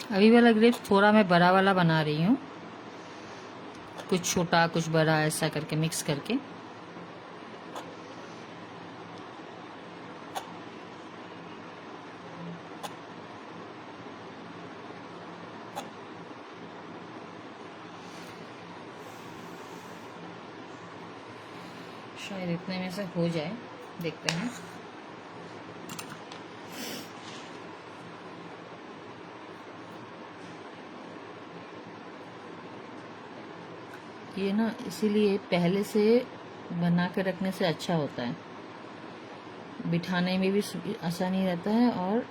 अभी वाला ग्रेप्स थोड़ा मैं बड़ा वाला बना रही हूँ, कुछ छोटा कुछ बड़ा ऐसा करके मिक्स करके। शायद इतने में से हो जाए, देखते हैं। ये ना इसीलिए पहले से बना के रखने से अच्छा होता है, बिठाने में भी आसानी रहता है और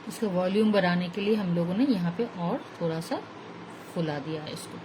इसका वॉल्यूम बढ़ाने के लिए हम लोगों ने यहाँ पे और थोड़ा सा फुला दिया है इसको।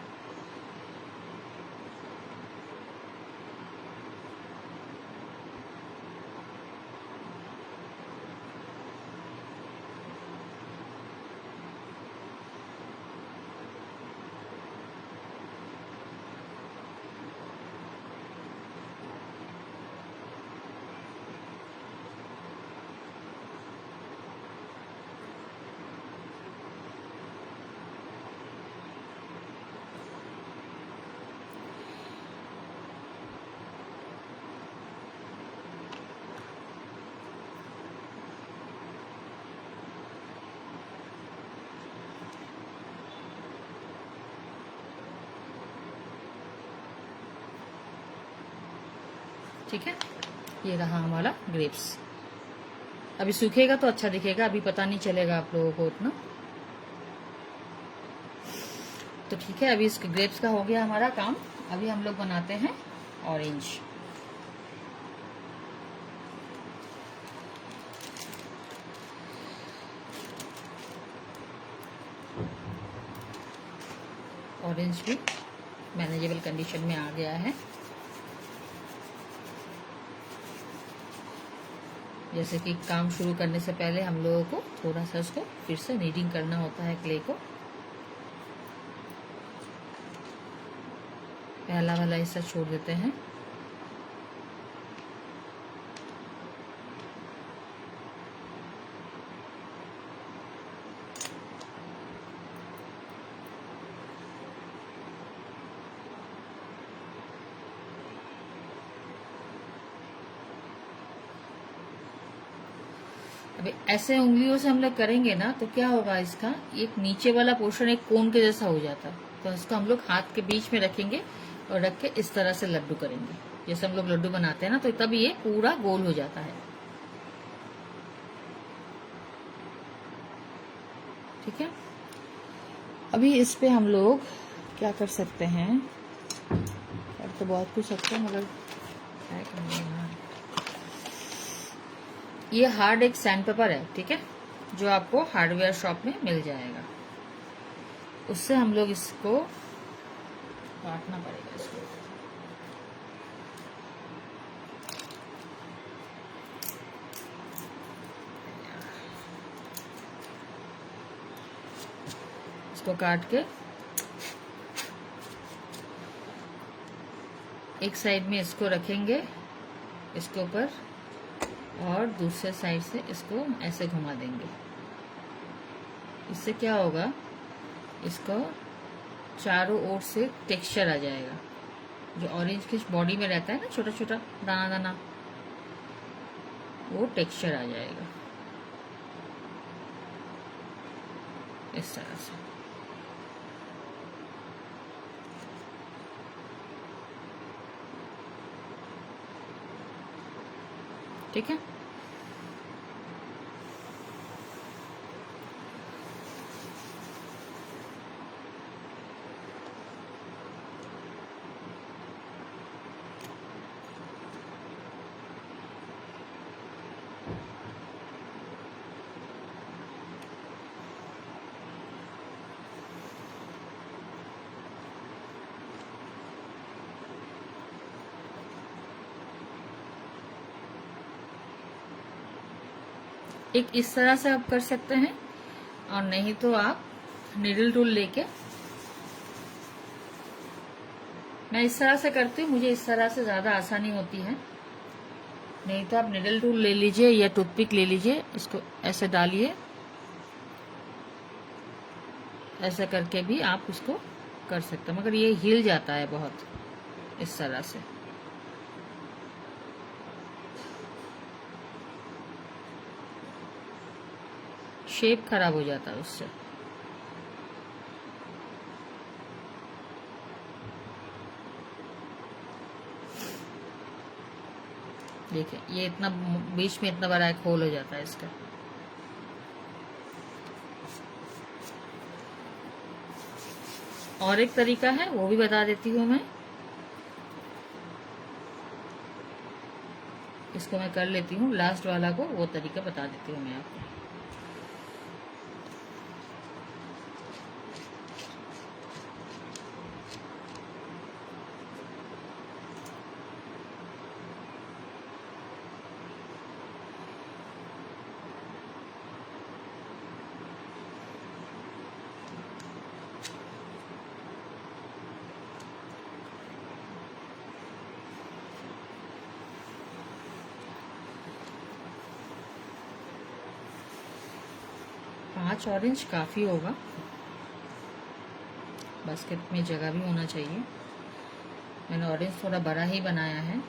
ठीक है, ये रहा हमारा ग्रेप्स। अभी सूखेगा तो अच्छा दिखेगा, अभी पता नहीं चलेगा आप लोगों को उतना। तो ठीक है, अभी इसके ग्रेप्स का हो गया हमारा काम। अभी हम लोग बनाते हैं ऑरेंज। ऑरेंज भी मैनेजेबल कंडीशन में आ गया है। जैसे कि काम शुरू करने से पहले हम लोगों को थोड़ा सा इसको फिर से नीडिंग करना होता है क्ले को। पहला वाला हिस्सा छोड़ देते हैं। अभी ऐसे उंगलियों से हम लोग करेंगे ना तो क्या होगा, इसका एक नीचे वाला पोर्शन एक कोन के जैसा हो जाता है। तो इसको हम लोग हाथ के बीच में रखेंगे और रख के इस तरह से लड्डू करेंगे। जैसे हम लोग लड्डू बनाते हैं ना, तो तब ये पूरा गोल हो जाता है। ठीक है, अभी इस पे हम लोग क्या कर सकते हैं, कर तो बहुत कुछ सकते हैं मगर क्या करेंगे। ये हार्ड एक सैंड पेपर है, ठीक है, जो आपको हार्डवेयर शॉप में मिल जाएगा। उससे हम लोग इसको काटना पड़ेगा इसको। इसको काट के एक साइड में इसको रखेंगे इसके ऊपर, और दूसरे साइड से इसको ऐसे घुमा देंगे। इससे क्या होगा, इसको चारों ओर से टेक्सचर आ जाएगा। जो ऑरेंज की बॉडी में रहता है ना छोटा छोटा दाना दाना, वो टेक्सचर आ जाएगा इस तरह से। ठीक है, एक इस तरह से आप कर सकते हैं, और नहीं तो आप निडल टूल लेके, मैं इस तरह से करती हूँ, मुझे इस तरह से ज़्यादा आसानी होती है। नहीं तो आप निडल टूल ले लीजिए या टूथपिक ले लीजिए, इसको ऐसे डालिए, ऐसा करके भी आप उसको कर सकते हैं, मगर ये हिल जाता है बहुत इस तरह से। शेप खराब हो जाता है उससे। देखिए, ये इतना बीच में इतना बड़ा एक होल हो जाता है इसका। और एक तरीका है, वो भी बता देती हूँ मैं। इसको मैं कर लेती हूँ, लास्ट वाला को वो तरीका बता देती हूँ मैं आपको। पाँच ऑरेंज काफ़ी होगा, बास्केट में जगह भी होना चाहिए। मैंने ऑरेंज थोड़ा बड़ा ही बनाया है।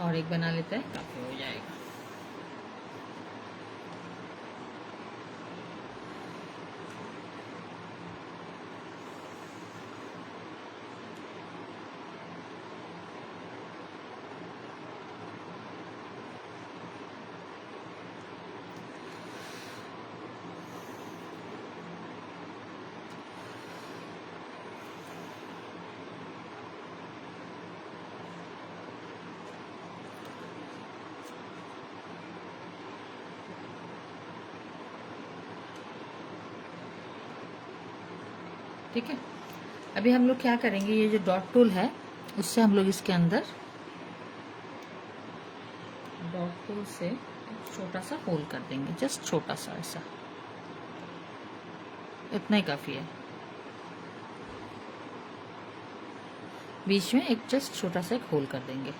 और एक बना लेते हैं, काफी हो जाएगा। ठीक है, अभी हम लोग क्या करेंगे, ये जो डॉट टूल है उससे हम लोग इसके अंदर डॉट टूल से छोटा सा होल कर देंगे, जस्ट छोटा सा, ऐसा, इतना ही काफी है। बीच में एक जस्ट छोटा सा एक होल कर देंगे।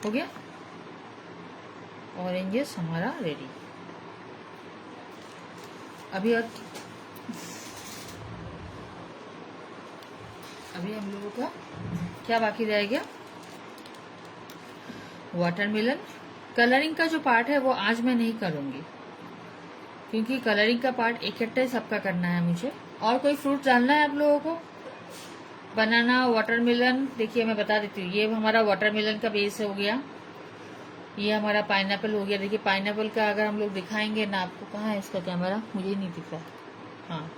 हो गया, ऑरेंजेस हमारा रेडी। अभी हम लोगों का क्या बाकी रह गया, वाटरमेलन। कलरिंग का जो पार्ट है वो आज मैं नहीं करूंगी, क्योंकि कलरिंग का पार्ट इकट्ठे सबका करना है मुझे। और कोई फ्रूट डालना है आप लोगों को, बनाना, वाटरमेलन। देखिए मैं बता देती हूँ, ये हमारा वाटरमेलन का बेस हो गया, ये हमारा पाइनएप्पल हो गया। देखिए पाइनएप्पल का अगर हम लोग दिखाएंगे ना आपको, कहाँ है इसका कैमरा, मुझे नहीं दिख रहा। हाँ,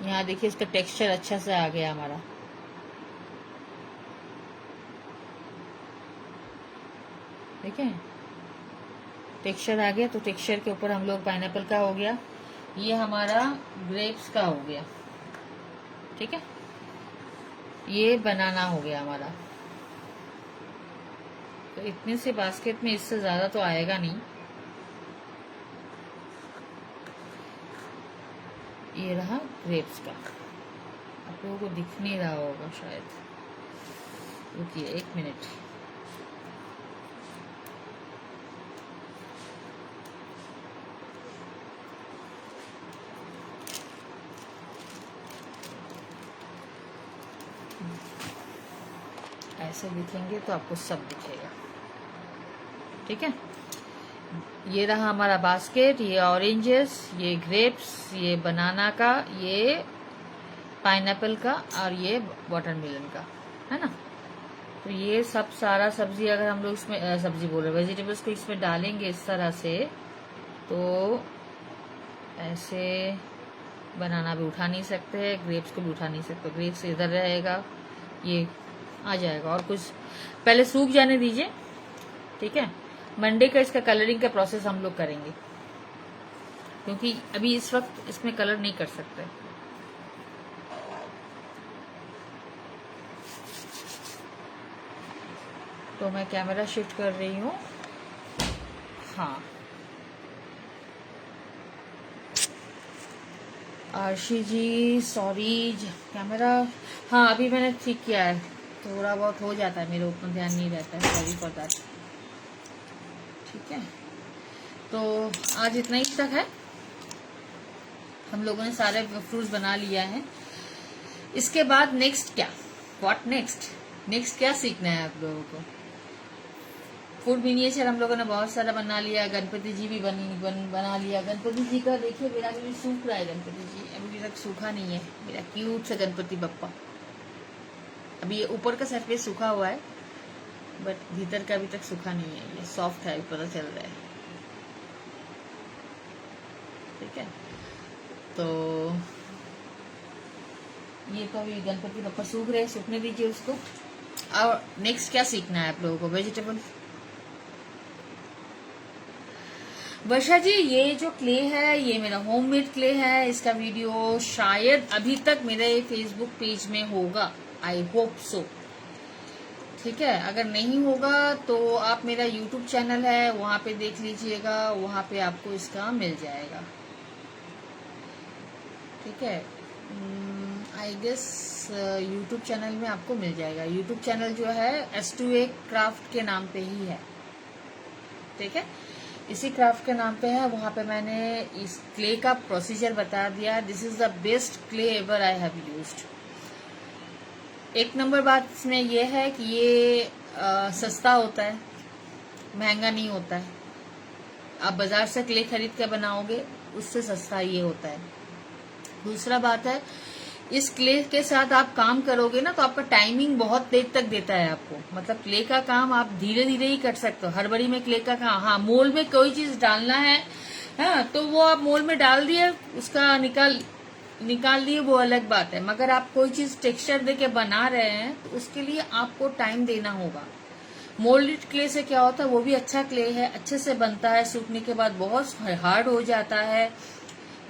यहाँ देखिए इसका टेक्सचर अच्छा से आ गया हमारा। ठीक है, टेक्सचर आ गया, तो टेक्सचर के ऊपर हम लोग पाइनएप्पल का हो गया, ये हमारा ग्रेप्स का हो गया। ठीक है, ये बनाना हो गया हमारा। तो इतने से बास्केट में इससे ज्यादा तो आएगा नहीं। ये रहा ग्रेप्स का, आप लोगों को दिख नहीं रहा होगा शायद, रुकिए 1 मिनट। ऐसे दिखेंगे तो आपको सब दिखेगा। ठीक है, ये रहा हमारा बास्केट, ये ऑरेंजेस, ये ग्रेप्स, ये बनाना का, ये पाइनएप्पल का और ये वाटरमेलन का, है ना। तो ये सब सारा सब्जी अगर हम लोग इसमें सब्जी बोल रहे वेजिटेबल्स को इसमें डालेंगे इस तरह से, तो ऐसे बनाना भी उठा नहीं सकते, ग्रेप्स को भी उठा नहीं सकते। ग्रेप्स इधर रहेगा, ये आ जाएगा। और कुछ पहले सूख जाने दीजिए। ठीक है, मंडे का इसका कलरिंग का प्रोसेस हम लोग करेंगे, क्योंकि अभी इस वक्त इसमें कलर नहीं कर सकते। तो मैं कैमरा शिफ्ट कर रही हूँ। हाँ, आरशी जी सॉरी, कैमरा, हाँ अभी मैंने ठीक किया है, थोड़ा बहुत हो जाता है, मेरे ऊपर ध्यान नहीं रहता है, सॉरी फॉर दैट। ठीक है, तो आज इतना ही तक है, हम लोगों ने सारे फ्रूट्स बना लिया है। इसके बाद नेक्स्ट क्या, व्हाट नेक्स्ट क्या सीखना है आप लोगों को। फूड मिनिएचर हम लोगों ने बहुत सारा बना लिया, गणपति जी भी बना लिया। गणपति जी का देखिए मेरा भी सूख रहा है, गणपति जी अभी तक सूखा नहीं है, मेरा क्यूट सा गणपति बप्पा। अभी ये ऊपर का सरफेस सूखा हुआ है, बट भीतर का अभी तक सूखा नहीं है, ये सॉफ्ट है, पता चल रहा है। ठीक है, तो ये तो अभी गणपति बप्पा सूख रहे, सूखने दीजिए उसको। और नेक्स्ट क्या सीखना है आप लोगों को, वेजिटेबल। वर्षा जी, ये जो क्ले है ये मेरा होममेड क्ले है, इसका वीडियो शायद अभी तक मेरे फेसबुक पेज में होगा, आई होप सो। ठीक है, अगर नहीं होगा तो आप मेरा यूट्यूब चैनल है वहां पे देख लीजिएगा, वहां पे आपको इसका मिल जाएगा। ठीक है, आई गेस यूट्यूब चैनल में आपको मिल जाएगा। यूट्यूब चैनल जो है S2A क्राफ्ट के नाम पे ही है। ठीक है, इसी क्राफ्ट के नाम पे है, वहाँ पे मैंने इस क्ले का प्रोसीजर बता दिया। This is the best clay ever I have used. एक नंबर बात इसमें यह है कि ये सस्ता होता है, महंगा नहीं होता है। आप बाजार से क्ले खरीद के बनाओगे उससे सस्ता ये होता है। दूसरा बात है, इस क्ले के साथ आप काम करोगे ना तो आपका टाइमिंग बहुत देर तक देता है आपको। मतलब क्ले का काम आप धीरे धीरे ही कर सकते हो। हड़बड़ी में क्ले का काम, हाँ मोल में कोई चीज डालना है, हाँ तो वो आप मोल में डाल दिए, उसका निकाल दिए, वो अलग बात है। मगर आप कोई चीज टेक्सचर देके बना रहे हैं तो उसके लिए आपको टाइम देना होगा। मोल्डेड क्ले से क्या होता है, वो भी अच्छा क्ले है, अच्छे से बनता है, सूखने के बाद बहुत हार्ड हो जाता है।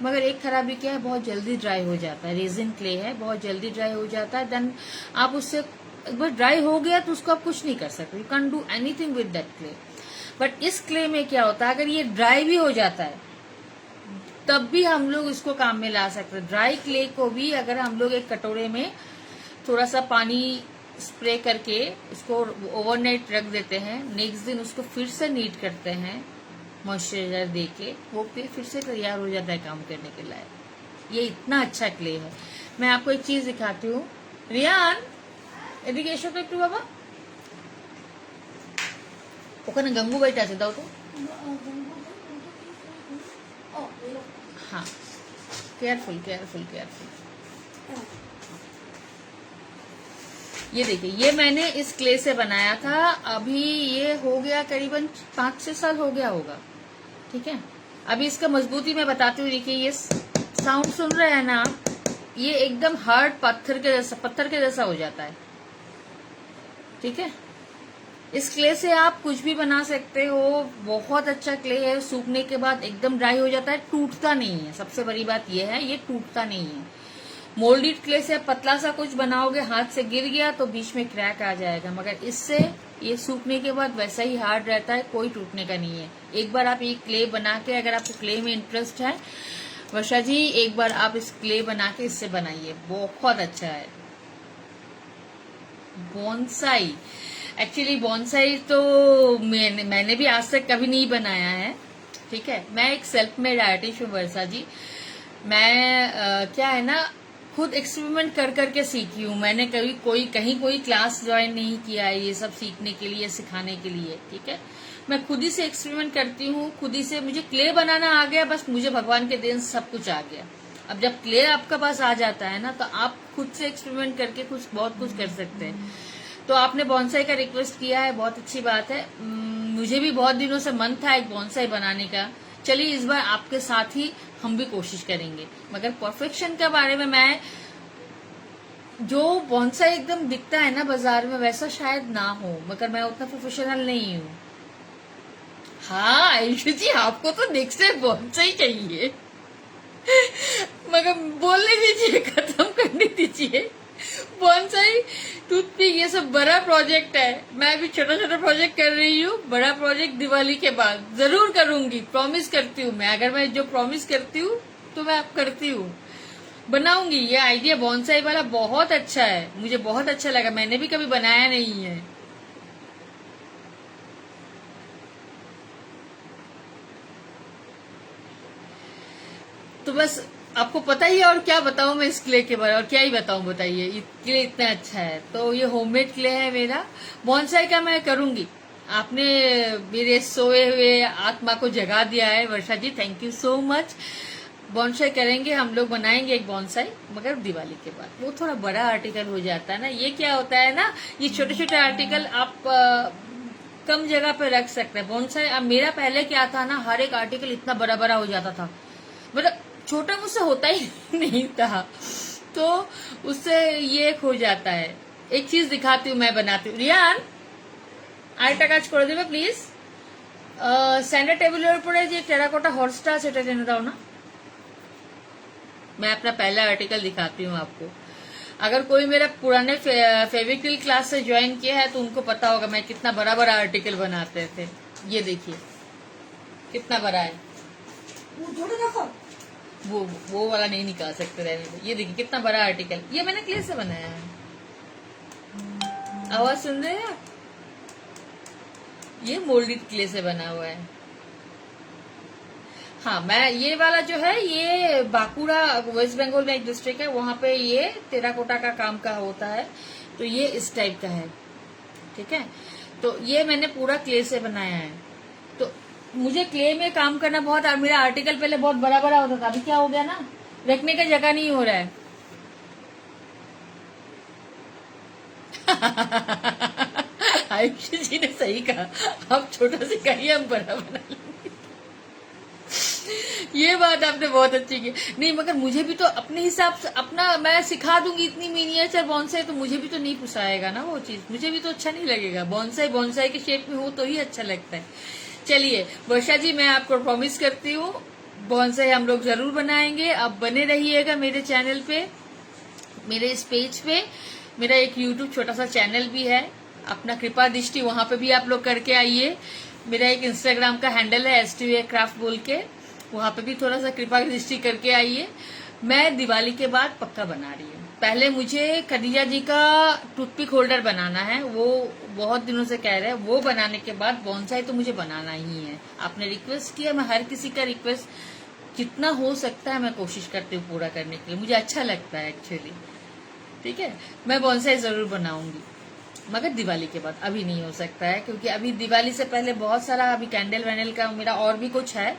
मगर एक खराबी क्या है, बहुत जल्दी ड्राई हो जाता है। रेजिन क्ले है, बहुत जल्दी ड्राई हो जाता है। देन आप उससे एक बार ड्राई हो गया तो उसको आप कुछ नहीं कर सकते, you can do anything with that clay. But इस क्ले में क्या होता है, अगर ये ड्राई भी हो जाता है तब भी हम लोग इसको काम में ला सकते हैं। ड्राई क्ले को भी अगर हम लोग एक कटोरे में थोड़ा सा पानी स्प्रे करके उसको ओवरनाइट रख देते हैं, नेक्स्ट दिन उसको फिर से नीट करते हैं मॉइस्चराइजर देके, वो क्ले फिर से तैयार हो जाता है काम करने के लायक। ये इतना अच्छा क्ले है। मैं आपको एक चीज दिखाती हूँ। रियान এদিকে এসো তো একটু বাবা, ওখানে গঙ্গু বাইটা আছে, দাও তো। हाँ केयरफुल केयरफुल केयरफुल। ये देखिए, ये मैंने इस क्ले से बनाया था। अभी ये हो गया करीबन 5-6 साल हो गया होगा, ठीक है। अभी इसका मजबूती मैं बताती हूँ। देखिए ये साउंड सुन रहे हैं ना आप, ये एकदम हार्ड पत्थर के जैसा हो जाता है, ठीक है। इस क्ले से आप कुछ भी बना सकते हो, बहुत अच्छा क्ले है। सूखने के बाद एकदम ड्राई हो जाता है, टूटता नहीं है। सबसे बड़ी बात यह है, ये टूटता नहीं है। मोल्डेड क्ले से आप पतला सा कुछ बनाओगे, हाथ से गिर गया तो बीच में क्रैक आ जाएगा। मगर इससे ये सूखने के बाद वैसा ही हार्ड रहता है, कोई टूटने का नहीं है। एक बार आप ये क्ले बना के, अगर आपको क्ले में इंटरेस्ट है वर्षा जी, एक बार आप इस क्ले बना के इससे बनाइए, बहुत अच्छा है। बॉन्साई, एक्चुअली बॉन्साई तो मैंने भी आज तक कभी नहीं बनाया है, ठीक है। मैं एक सेल्फ मेड आर्टिस्ट हूँ वर्षा जी। मैं क्या है ना, खुद एक्सपेरिमेंट कर करके सीखी हूँ। मैंने कभी कहीं कोई क्लास ज्वाइन नहीं किया है ये सब सीखने के लिए, सिखाने के लिए, ठीक है। मैं खुद ही से एक्सपेरिमेंट करती हूँ, खुद ही से। मुझे क्ले बनाना आ गया, बस मुझे भगवान के देन सब कुछ आ गया। अब जब क्ले आपके पास आ जाता है ना, तो आप खुद से एक्सपेरिमेंट करके बहुत कुछ कर सकते हैं। तो आपने बॉन्साई का रिक्वेस्ट किया है, बहुत अच्छी बात है। मुझे भी बहुत दिनों से मन था एक बॉन्साई बनाने का। चलिए इस बार आपके साथ ही हम भी कोशिश करेंगे। मगर परफेक्शन के बारे में, मैं जो बॉन्साई एकदम दिखता है ना बाजार में, वैसा शायद ना हो, मगर मैं उतना प्रोफेशनल नहीं हूँ। हाँ आयुषी जी, आपको तो नेक्स्ट टाइम बॉन्साई चाहिए। मगर बोलने दीजिए, खत्म करने दीजिए। बॉन्साई, टूथपिक, ये सब बड़ा प्रोजेक्ट है। मैं भी छोटा छोटा प्रोजेक्ट कर रही हूँ, बड़ा प्रोजेक्ट दिवाली के बाद जरूर करूंगी, प्रॉमिस करती हूँ। मैं अगर मैं जो प्रॉमिस करती हूँ तो मैं आप करती हूँ, बनाऊंगी। ये आइडिया बॉन्साई वाला बहुत अच्छा है, मुझे बहुत अच्छा लगा। मैंने भी कभी बनाया नहीं है। तो बस आपको पता ही है, और क्या बताऊं मैं इस क्ले के बारे में, और क्या ही बताऊं, बताइए। ये क्ले इतना अच्छा है। तो ये होममेड क्ले है मेरा। बॉन्साई का मैं करूंगी। आपने मेरे सोए हुए आत्मा को जगा दिया है Varsha ji, thank you so much. Bonsai करेंगे हम लोग, बनाएंगे एक बॉन्साई, मगर दिवाली के बाद। वो थोड़ा बड़ा आर्टिकल हो जाता है ना। ये क्या होता है ना, ये छोटे छोटे आर्टिकल आप कम जगह पे रख सकते हैं। बॉन्साई, अब मेरा पहले क्या था ना, हर एक आर्टिकल इतना बड़ा बड़ा हो जाता था, मतलब छोटा मुझसे होता ही नहीं था, तो उससे ये हो जाता है। एक चीज दिखाती हूँ, मैं बनाती हूँ। रियान আরেকটা কাজ করে দেবে প্লিজ। সেন্টার টেবিলের উপরে যে টেরাকোটা হর্সটা সেটা টেনে দাও ना। मैं अपना पहला आर्टिकल दिखाती हूँ आपको। अगर कोई मेरा पुराने फेविक्रिल क्लास से ज्वाइन किया है तो उनको पता होगा मैं कितना बड़ा बड़ा आर्टिकल बनाते थे। ये देखिए कितना बड़ा है। वो वाला नहीं निकाल सकते, रहने दो। ये देखिए कितना बड़ा आर्टिकल, ये मैंने क्ले से बनाया है। आवाज सुन रहे हैं आप? ये मोल्डेड क्ले से बना हुआ है। हाँ, मैं ये वाला जो है ये बांकुड़ा वेस्ट बंगाल में एक डिस्ट्रिक्ट है, वहां पे ये टेराकोटा का काम का होता है। तो ये इस टाइप का है, ठीक है। तो ये मैंने पूरा क्ले से बनाया है। तो मुझे क्ले में काम करना बहुत, मेरा आर्टिकल पहले बहुत बड़ा बड़ा होता था, अभी क्या हो गया ना, रखने का जगह नहीं हो रहा है। आयुषी जी ने सही कहा, आप छोटा से कहिए, हम बड़ा बना लेंगे। ये बात आपने बहुत अच्छी की। नहीं, मगर मुझे भी तो अपने हिसाब से अपना, मैं सिखा दूंगी इतनी मिनिएचर बॉन्साई, तो मुझे भी तो नहीं पुसाएगा ना वो चीज, मुझे भी तो अच्छा नहीं लगेगा। बॉन्साई बॉन्साई के शेप में हो तो ही अच्छा लगता है। चलिए वर्षा जी, मैं आपको प्रॉमिस करती हूँ बॉन्साई हम लोग जरूर बनाएंगे। आप बने रहिएगा मेरे चैनल पे, मेरे इस पेज पे। मेरा एक यूट्यूब छोटा सा चैनल भी है, अपना कृपा दृष्टि, वहां पे भी आप लोग करके आइए। मेरा एक इंस्टाग्राम का हैंडल है STUA क्राफ्ट बोल के, वहां पे भी थोड़ा सा कृपा दृष्टि करके आइए। मैं दिवाली के बाद पक्का बना रही हूँ। पहले मुझे खदीजा जी का टूथपिक होल्डर बनाना है, वो बहुत दिनों से कह रहे हैं। वो बनाने के बाद बॉन्साई तो मुझे बनाना ही है। आपने रिक्वेस्ट किया, मैं हर किसी का रिक्वेस्ट जितना हो सकता है मैं कोशिश करती हूँ पूरा करने के लिए, मुझे अच्छा लगता है एक्चुअली, ठीक है। मैं बॉन्साई जरूर बनाऊंगी, मगर दिवाली के बाद, अभी नहीं हो सकता है, क्योंकि अभी दिवाली से पहले बहुत सारा अभी कैंडल वैंडल का मेरा और भी कुछ है।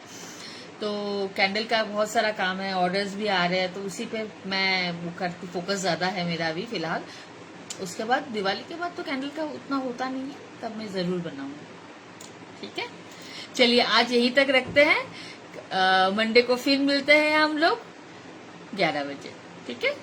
तो कैंडल का बहुत सारा काम है, ऑर्डर्स भी आ रहे हैं, तो उसी पे मैं वो करती, फोकस ज्यादा है मेरा अभी फिलहाल। उसके बाद दिवाली के बाद तो कैंडल का उतना होता नहीं है, तब मैं जरूर बनाऊंगी, ठीक है। चलिए आज यही तक रखते हैं, मंडे को फिर मिलते हैं हम लोग 11 बजे, ठीक है।